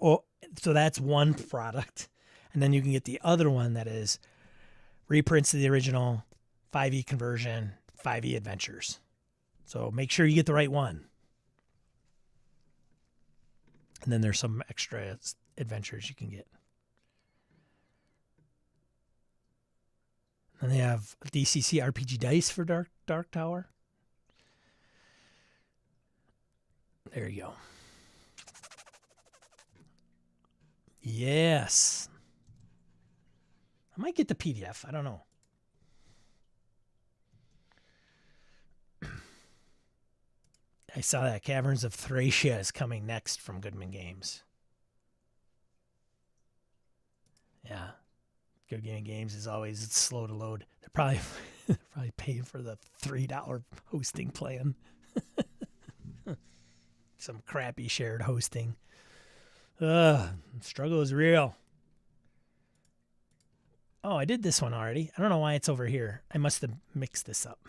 so that's one product. And then you can get the other one that is reprints of the original 5e conversion, 5e adventures. So make sure you get the right one. And then there's some extra adventures you can get. And they have DCC RPG dice for Dark Tower. There you go. Yes. I might get the PDF. I don't know. I saw that Caverns of Thracia is coming next from Goodman Games. Yeah. Goodman Games is always, it's slow to load. They're probably paying for the $3 hosting plan. Some crappy shared hosting. Struggle is real. Oh, I did this one already. I don't know why it's over here. I must have mixed this up.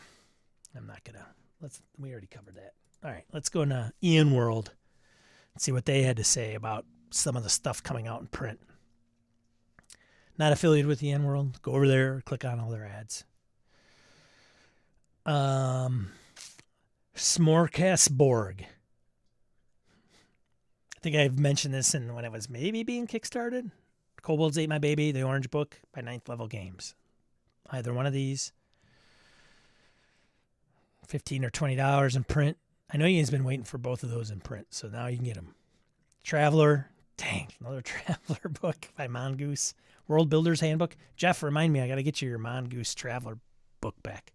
I'm not gonna. We already covered that. All right, let's go into Ian World and see what they had to say about some of the stuff coming out in print. Not affiliated with Ian World. Go over there, click on all their ads. Smorgasbord. I think I've mentioned this when it was maybe being kickstarted. Kobolds Ate My Baby, The Orange Book by Ninth Level Games. Either one of these. $15 or $20 in print. I know you guys been waiting for both of those in print, so now you can get them. Traveler. Dang, another Traveler book by Mongoose. World Builder's Handbook. Jeff, remind me, I got to get you your Mongoose Traveler book back.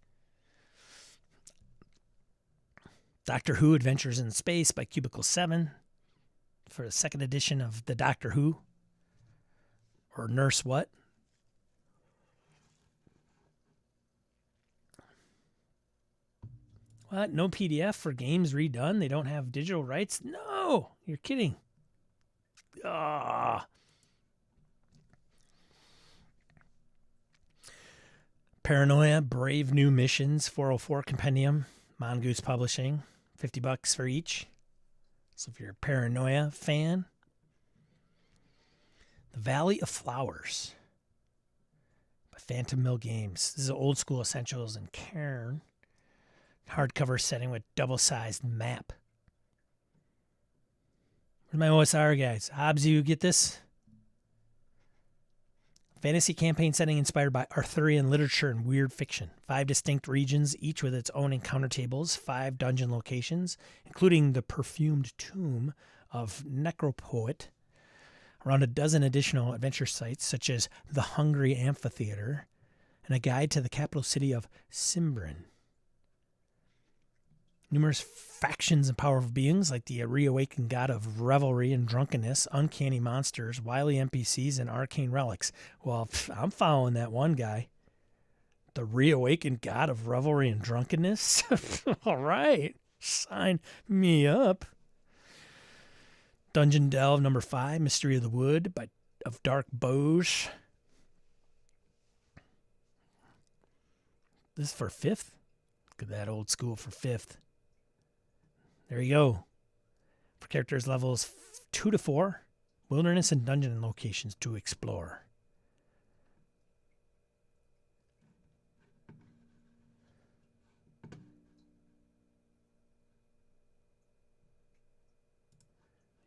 Doctor Who Adventures in Space by Cubicle 7 for the second edition of the Doctor Who. Or Nurse What? What? No PDF for games redone? They don't have digital rights? No! You're kidding. Ah. Paranoia, Brave New Missions, 404 Compendium, Mongoose Publishing, $50 for each. So if you're a Paranoia fan. The Valley of Flowers by Phantom Mill Games. This is old school essentials in Cairn. Hardcover setting with double-sized map. Where's my OSR guys? Hobbs, you get this? Fantasy campaign setting inspired by Arthurian literature and weird fiction. 5 distinct regions, each with its own encounter tables. 5 dungeon locations, including the perfumed tomb of Necropoet. Around a dozen additional adventure sites, such as the Hungry Amphitheater, and a guide to the capital city of Simbrin. Numerous factions and powerful beings, like the reawakened god of revelry and drunkenness, uncanny monsters, wily NPCs, and arcane relics. Well, I'm following that one guy. The reawakened god of revelry and drunkenness? All right, sign me up. Dungeon Delve number 5, Mystery of the Wood of Dark Boge. This is for 5th. Look at that old school for 5th. There you go. For characters levels 2 to 4, wilderness and dungeon locations to explore.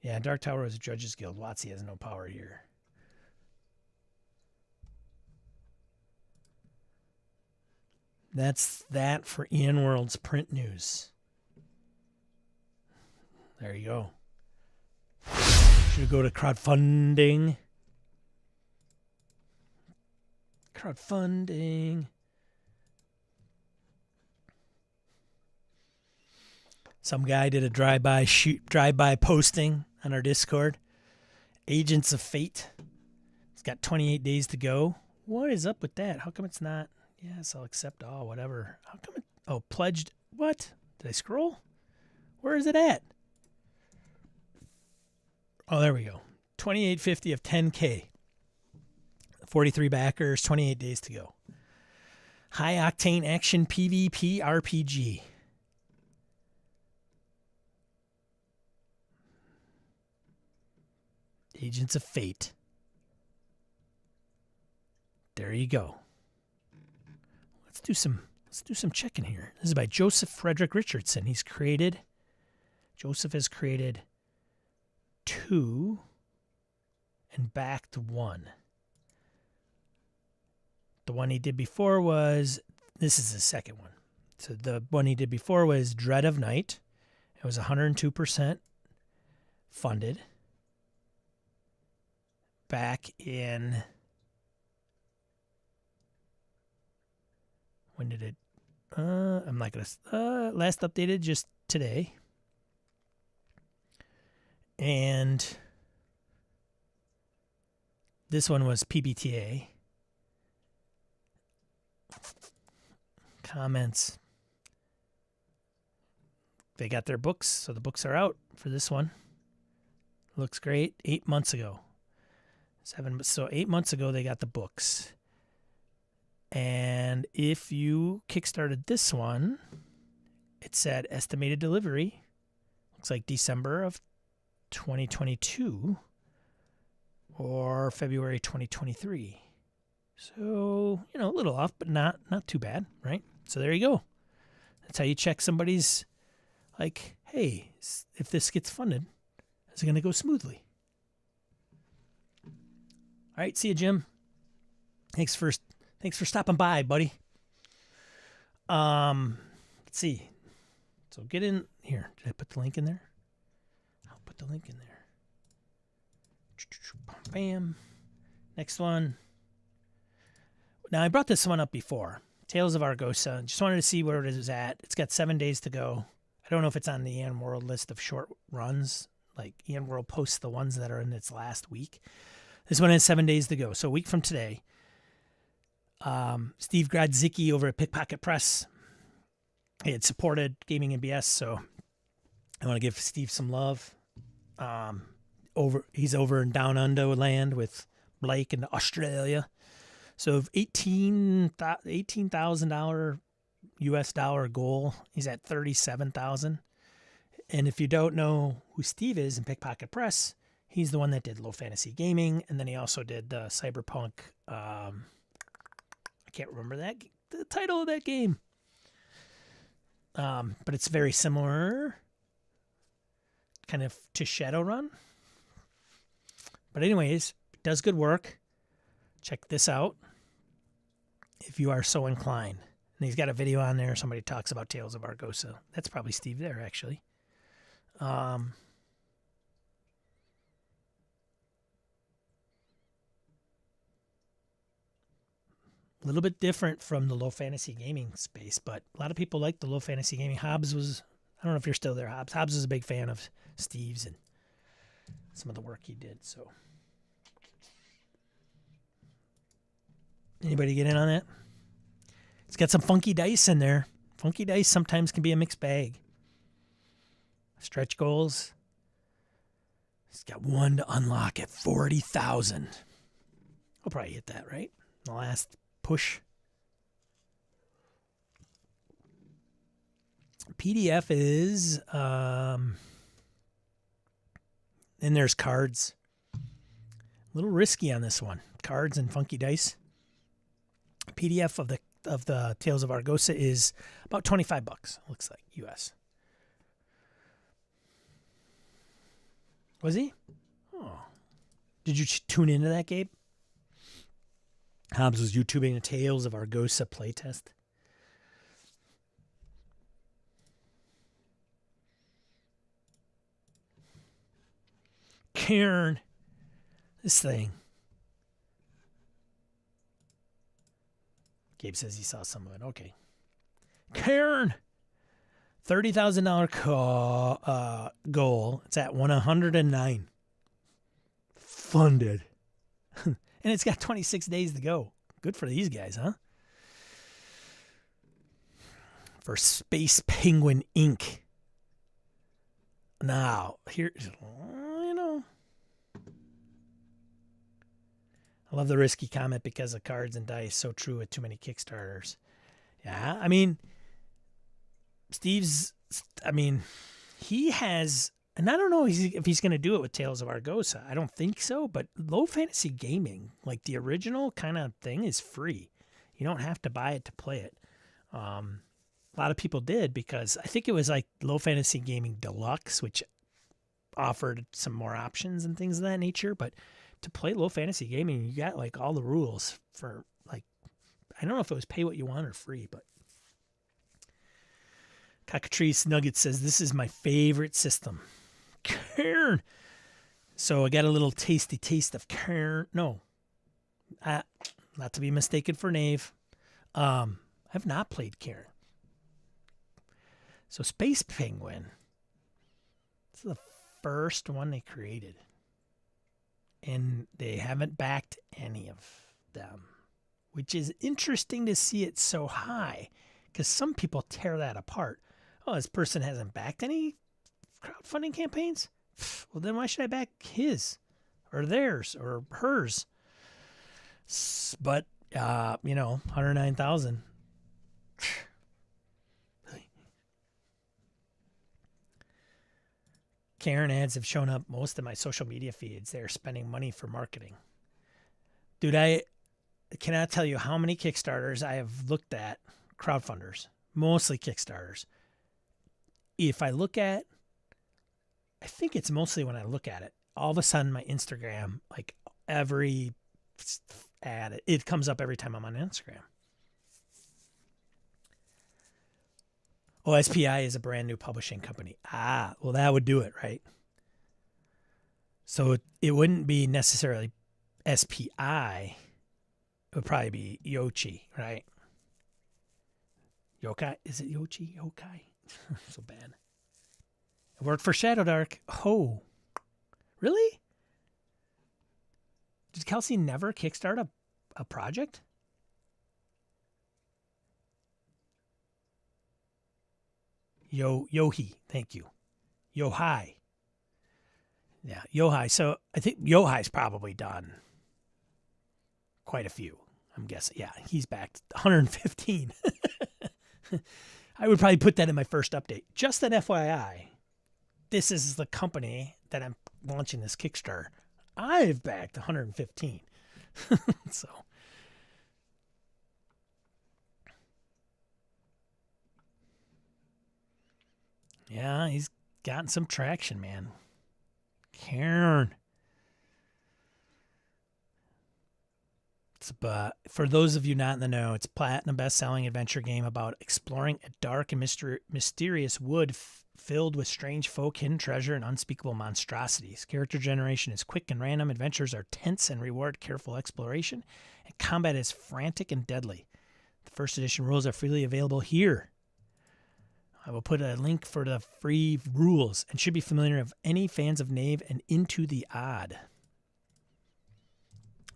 Yeah, Dark Tower is a Judges Guild. WotC has no power here. That's that for Ian World's print news. There you go. Should we go to crowdfunding? Crowdfunding. Some guy did a drive-by posting on our Discord. Agents of Fate. It's got 28 days to go. What is up with that? How come it's not? Yes, I'll accept all, whatever. How come it? Oh, pledged. What? Did I scroll? Where is it at? Oh, there we go. 28.50 of 10K. 43 backers, 28 days to go. High octane action PvP RPG. Agents of Fate. There you go. Let's do some checking here. This is by Joseph Frederick Richardson. Joseph has created 2 and backed 1. The one he did before this is the second one. So the one he did before was Dread of Night. It was 102% funded back in, when did it, I'm not going to, last updated just today. And this one was PBTA. Comments. They got their books, so the books are out for this one. Looks great. 8 months ago. 8 months ago they got the books. And if you kickstarted this one, it said estimated delivery. Looks like December of 2022 or February 2023. So, a little off, but not too bad, right? So there you go. That's how you check somebody's, like, hey, if this gets funded, Is it going to go smoothly? All right, see you, Jim. Thanks for stopping by, buddy. Let's see. So get in here. Did I put the link in there? I'll put the link in there. Bam. Next one. Now, I brought this one up before. Tales of Argosa. Just wanted to see where it is at. It's got 7 days to go. I don't know if it's on the Ian World list of short runs. Like, Ian World posts the ones that are in its last week. This one has 7 days to go. So a week from today. Steve Grodzicki over at Pickpocket Press. He had supported Gaming and BS, so I want to give Steve some love. He's over in Down Under land with Blake in Australia. So $18,000 US dollar goal. He's at 37,000. And if you don't know who Steve is in Pickpocket Press, he's the one that did Low Fantasy Gaming, and then he also did the Cyberpunk. I can't remember the title of that game. But it's very similar kind of to Shadowrun. But anyways, does good work. Check this out if you are so inclined. And he's got a video on there. Somebody talks about Tales of Argosa. That's probably Steve there, actually. A little bit different from the low fantasy gaming space, but a lot of people like the low fantasy gaming. Hobbs was, I don't know if you're still there, Hobbs. Hobbs was a big fan of Steve's and some of the work he did. So, anybody get in on that? It's got some funky dice in there. Funky dice sometimes can be a mixed bag. Stretch goals. It's got one to unlock at 40,000. I'll probably hit that, right? The last push. PDF is, and there's cards. A little risky on this one. Cards and funky dice. PDF of the Tales of Argosa is about $25. Looks like US. Was he? Oh, did you tune into that, Gabe? Hobbs was YouTubing the Tales of Argosa playtest. Karen, this thing. Gabe says he saw some of it. Okay. Karen, $30,000 goal. It's at 109. Funded. And it's got 26 days to go. Good for these guys, huh? For Space Penguin Inc. Now, here, you know. I love the risky comment because of cards and dice. So true with too many Kickstarters. Yeah, I mean, he has, and I don't know if he's going to do it with Tales of Argosa. I don't think so, but low fantasy gaming, like the original kind of thing, is free. You don't have to buy it to play it. A lot of people did because I think it was like Low Fantasy Gaming Deluxe, which offered some more options and things of that nature. But to play Low Fantasy Gaming, you got like all the rules for like, I don't know if it was pay what you want or free, but Cockatrice Nugget says, this is my favorite system. Kern. So I got a little tasty taste of Kern. No, not to be mistaken for Knave. I've not played Kern. So Space Penguin. It's the first one they created. And they haven't backed any of them, which is interesting to see it so high because some people tear that apart. Oh, this person hasn't backed any crowdfunding campaigns? Well, then why should I back his or theirs or hers? But, 109,000. Karen ads have shown up most of my social media feeds. They're spending money for marketing. Dude, I cannot tell you how many Kickstarters I have looked at, crowdfunders, mostly Kickstarters. If I look at I think it's mostly when I look at it. All of a sudden, my Instagram, like every ad, it comes up every time I'm on Instagram. OSPI is a brand new publishing company. Well, that would do it, right? So it wouldn't be necessarily SPI. It would probably be Yochi, right? Yokai? Is it Yochi? Yokai? So bad. It worked for Shadow Dark. Oh, really? Did Kelsey never kickstart a project? Yohi, thank you. Yohai. Yeah, Yohai. So I think Yohai's probably done quite a few. I'm guessing. Yeah, he's back 115. I would probably put that in my first update. Just an FYI, this is the company that I'm launching this Kickstarter. I've backed 115. So. Yeah, he's gotten some traction, man. Cairn. For those of you not in the know, it's a platinum best-selling adventure game about exploring a dark and mysterious wood filled with strange folk, hidden treasure, and unspeakable monstrosities. Character generation is quick and random. Adventures are tense and reward careful exploration. And combat is frantic and deadly. The first edition rules are freely available here. I will put a link for the free rules and should be familiar of any fans of Knave and Into the Odd.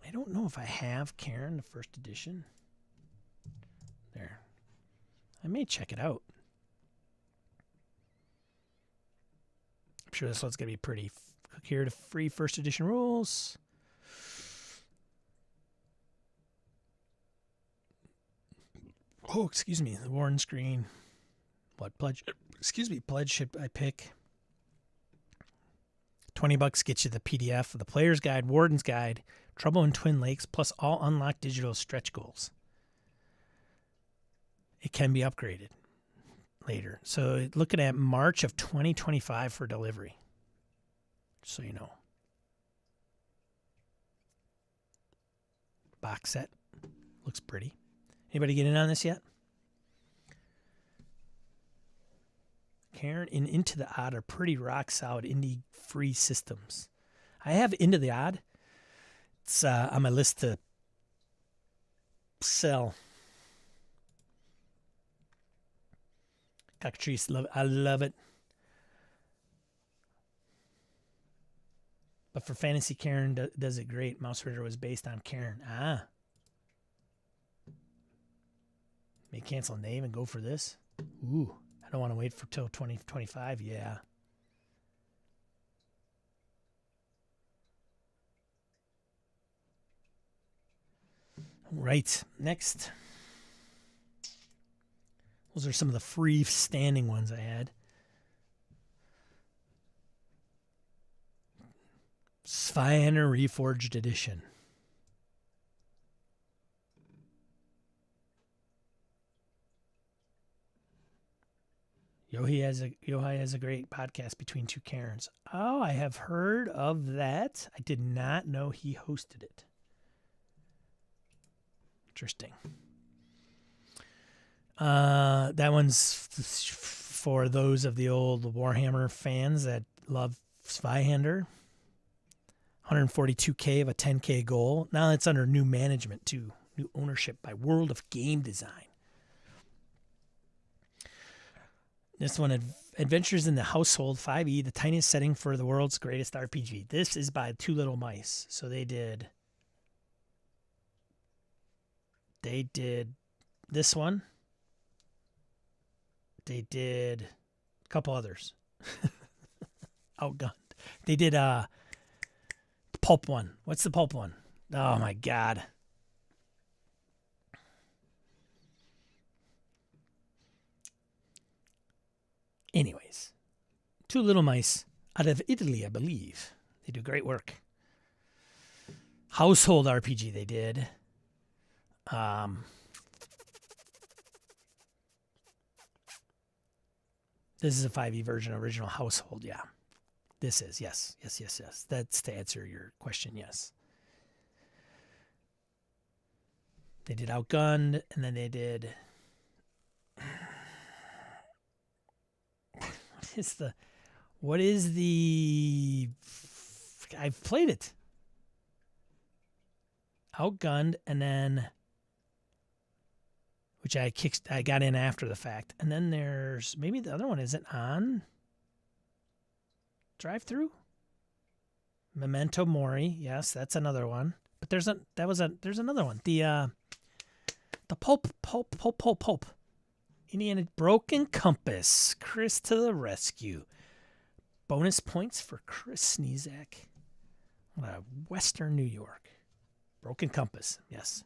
I don't know if I have Karen, the first edition. There. I may check it out. I'm sure this one's going to be pretty. Click here to free first edition rules. Oh, excuse me. The Warren screen. What pledge? Excuse me. Pledge should I pick? $20 gets you the PDF of the Player's Guide, Warden's Guide, Trouble in Twin Lakes, plus all unlocked digital stretch goals. It can be upgraded later. So looking at March of 2025 for delivery. So you know. Box set. Looks pretty. Anybody get in on this yet? Karen and Into the Odd are pretty rock solid indie free systems. I have Into the Odd. It's on my list to sell. Cockatrice, I love it. But for fantasy, Karen does it great. Mouse Rider was based on Karen. May cancel Knave and go for this. Ooh, I don't want to wait for till 2025. Yeah. Right. Next. Those are some of the free-standing ones I had. Spyhunter Reforged Edition. Yohai has a great podcast, Between Two Karens. Oh, I have heard of that. I did not know he hosted it. Interesting. That one's for those of the old Warhammer fans that love Spyhunter. 142K of a 10K goal. Now it's under new management too. New ownership by World of Game Design. This one, Adventures in the Household 5e, the tiniest setting for the world's greatest RPG. This is by Two Little Mice. So they did this one. They did a couple others. Outgunned. They did the pulp one. What's the pulp one? Oh my God. Anyways, Two Little Mice out of Italy, I believe. They do great work. Household RPG they did. This is a 5e version, original Household, yeah. This is, yes. That's to answer your question, yes. They did Outgunned, and then they did... What is the... I've played it. Outgunned, and then... Which I got in after the fact. And then there's... Maybe the other one isn't on... Drive-through? Memento Mori. Yes, that's another one. But there's another one. The Pulp. Indiana Broken Compass. Chris to the rescue. Bonus points for Chris Sneezak. Western New York. Broken Compass. Yes.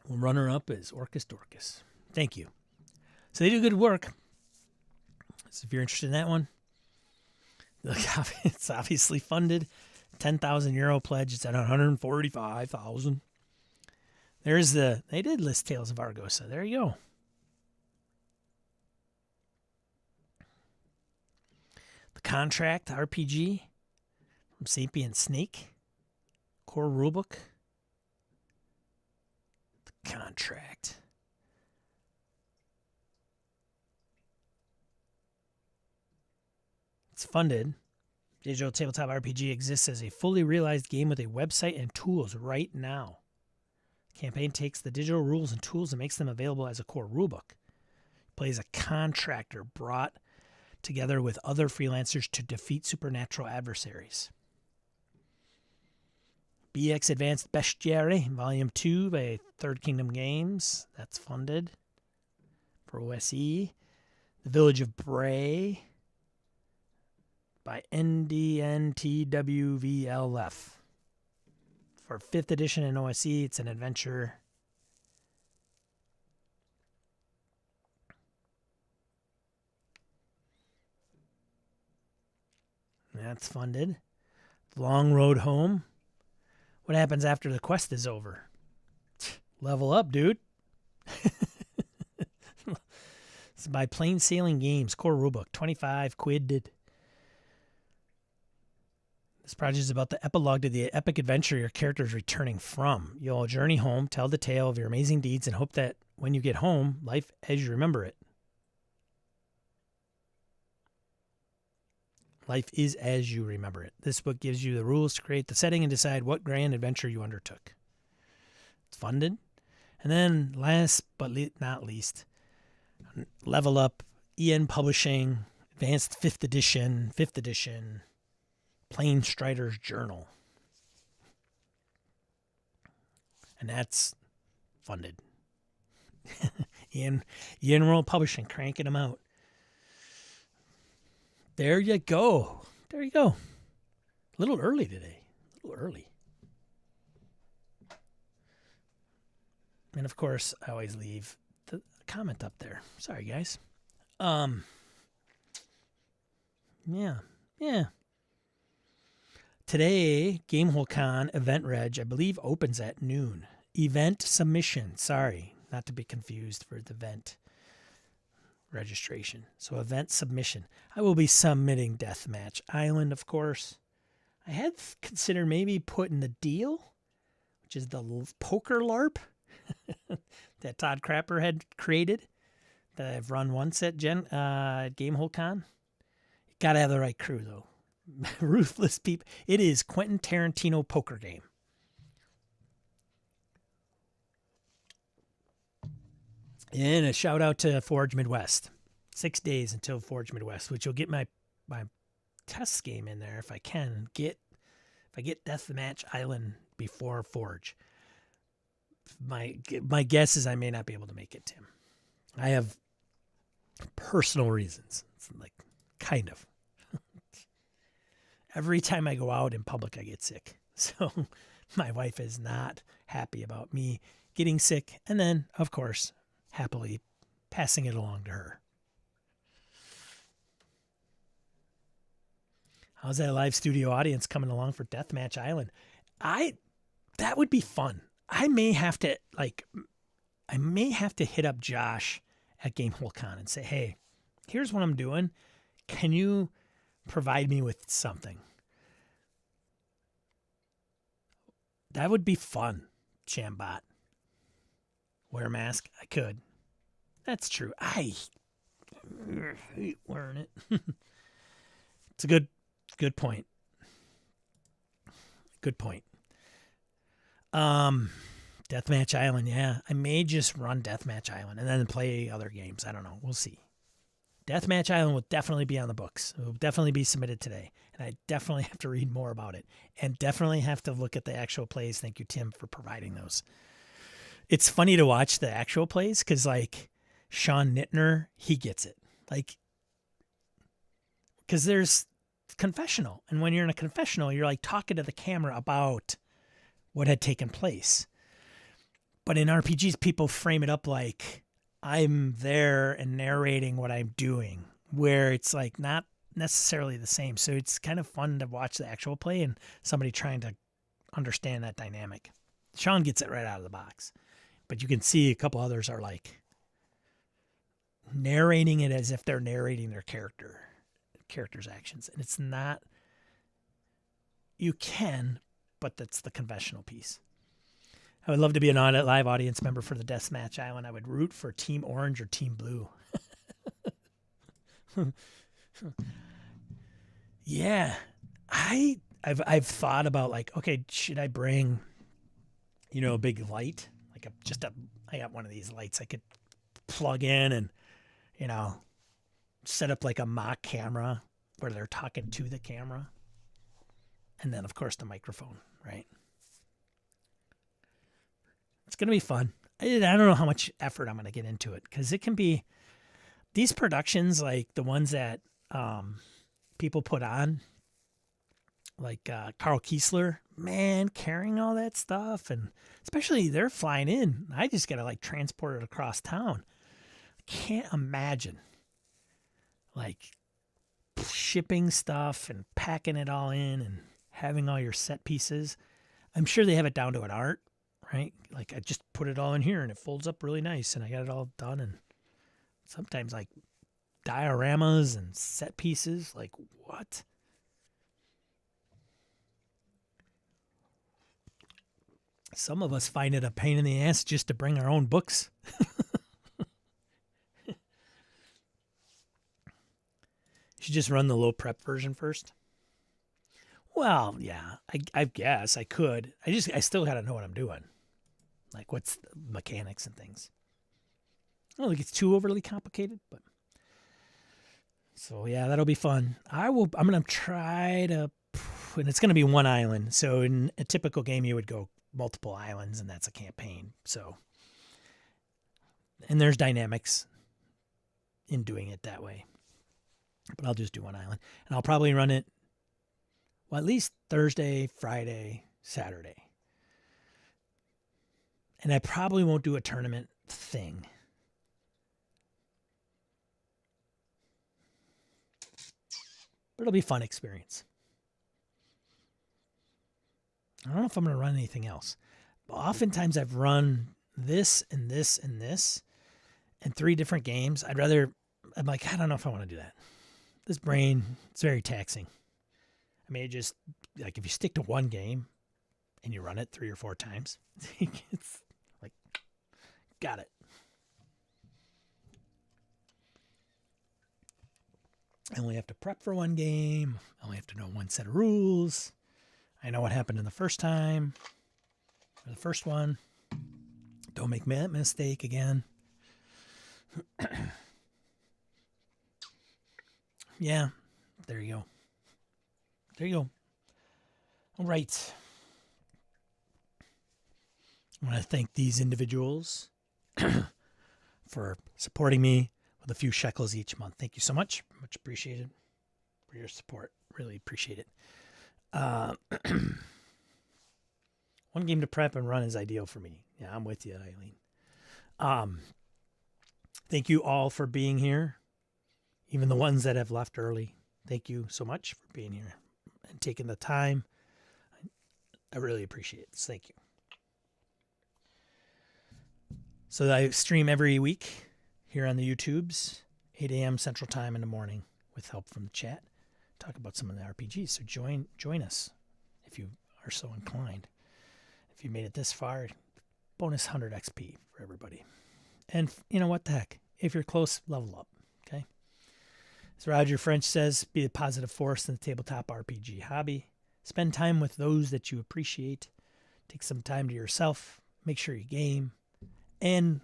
Runner up is Orcus Dorcas. Thank you. So they do good work. So if you're interested in that one, it's obviously funded. 10,000 euro pledge. It's at 145,000. They did list Tales of Argosa. There you go. The Contract RPG from Sapient Snake. Core rulebook. The Contract. It's funded. Digital Tabletop RPG exists as a fully realized game with a website and tools right now. The campaign takes the digital rules and tools and makes them available as a core rulebook. Plays a contractor brought together with other freelancers to defeat supernatural adversaries. BX Advanced Bestiary, Volume 2 by Third Kingdom Games. That's funded for OSE. The Village of Bray by NDNTWVLF. For 5th edition in OSE, it's an adventure. That's funded. Long Road Home. What happens after the quest is over? Level up, dude. It's by Plain Sailing Games. Core rulebook. 25 quid. This project is about the epilogue to the epic adventure your character is returning from. You'll journey home, tell the tale of your amazing deeds, and hope that when you get home, life as you remember it. Life is as you remember it. This book gives you the rules to create the setting and decide what grand adventure you undertook. It's funded. And then last but not least, Level Up, EN Publishing, Advanced 5th edition, Plain Strider's Journal. And that's funded. Ian World Publishing, cranking them out. There you go. A little early today. And of course, I always leave the comment up there. Sorry, guys. Yeah. Today, GameholeCon Event Reg, I believe, opens at noon. Event submission. Sorry, not to be confused for the event registration. So event submission. I will be submitting Deathmatch Island, of course. I had considered maybe putting the deal, which is the poker LARP that Todd Crapper had created that I've run once at GameholeCon. You got to have the right crew, though. Ruthless people. It is Quentin Tarantino poker game. And a shout out to Forge Midwest. 6 days until Forge Midwest, which will get my test game in there if I can get. If I get Deathmatch Island before Forge. My guess is I may not be able to make it, Tim. I have personal reasons. It's like kind of. Every time I go out in public, I get sick. So my wife is not happy about me getting sick. And then, of course, happily passing it along to her. How's that live studio audience coming along for Deathmatch Island? That would be fun. I may have to hit up Josh at GameholeCon and say, hey, Here's what I'm doing. Can you provide me with something? That would be fun, Shambot. Wear a mask? I could. That's true. I hate wearing it. It's a good point. Good point. Deathmatch Island, yeah. I may just run Deathmatch Island and then play other games. I don't know. We'll see. Deathmatch Island will definitely be on the books. It will definitely be submitted today. And I definitely have to read more about it. And definitely have to look at the actual plays. Thank you, Tim, for providing those. It's funny to watch the actual plays because, like, Sean Nittner, he gets it. Like, because there's confessional. And when you're in a confessional, you're, like, talking to the camera about what had taken place. But in RPGs, people frame it up like I'm there and narrating what I'm doing, where it's like not necessarily the same. So it's kind of fun to watch the actual play and somebody trying to understand that dynamic. Sean gets it right out of the box. But you can see a couple others are like narrating it as if they're narrating their character's actions. And it's not, you can, but that's the conventional piece. I would love to be an live audience member for the Deathmatch Island. I would root for Team Orange or Team Blue. Yeah, I've thought about like, okay, should I bring, a big light, like I got one of these lights I could plug in and, set up like a mock camera where they're talking to the camera, and then of course the microphone, right? It's going to be fun. I don't know how much effort I'm going to get into it because it can be these productions like the ones that people put on, like Carl Kiesler, man, carrying all that stuff. And especially they're flying in. I just got to like transport it across town. I can't imagine like shipping stuff and packing it all in and having all your set pieces. I'm sure they have it down to an art. Right? Like I just put it all in here and it folds up really nice and I got it all done. And sometimes like dioramas and set pieces, like what? Some of us find it a pain in the ass just to bring our own books. You should just run the low prep version first. Well, yeah, I guess I could. I still got to know what I'm doing. Like what's the mechanics and things. I don't think it's too overly complicated, but so yeah, that'll be fun. I'm going to try to, and it's going to be one island. So in a typical game, you would go multiple islands and that's a campaign. So, and there's dynamics in doing it that way, but I'll just do one island and I'll probably run it, well, at least Thursday, Friday, Saturday. And I probably won't do a tournament thing. But it'll be a fun experience. I don't know if I'm going to run anything else. But oftentimes I've run this and this and this and 3 different games. I'm like, I don't know if I want to do that. This brain, it's very taxing. I mean, just like if you stick to one game and you run it 3 or 4 times, it's like, got it. I only have to prep for one game. I only have to know one set of rules. I know what happened in the first time, or the first one. Don't make that mistake again. Yeah, there you go. There you go. All right. I want to thank these individuals for supporting me with a few shekels each month. Thank you so much. Much appreciated for your support. Really appreciate it. One game to prep and run is ideal for me. Yeah, I'm with you, Eileen. Thank you all for being here. Even the ones that have left early. Thank you so much for being here and taking the time. I really appreciate it. Thank you. So I stream every week here on the YouTubes 8 a.m. Central Time in the morning with help from the chat. Talk about some of the RPGs. So join us if you are so inclined. If you made it this far, bonus 100 XP for everybody. And you know what the heck? If you're close, level up. Okay. As Roger French says, be a positive force in the tabletop RPG hobby. Spend time with those that you appreciate. Take some time to yourself. Make sure you game. And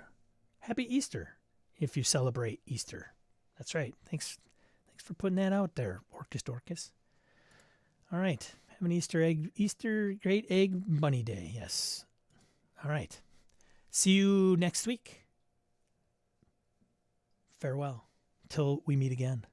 happy Easter if you celebrate Easter. That's right. Thanks for putting that out there, Orcus. All right. Have an Easter Great Egg Bunny Day. Yes. All right. See you next week. Farewell. Till we meet again.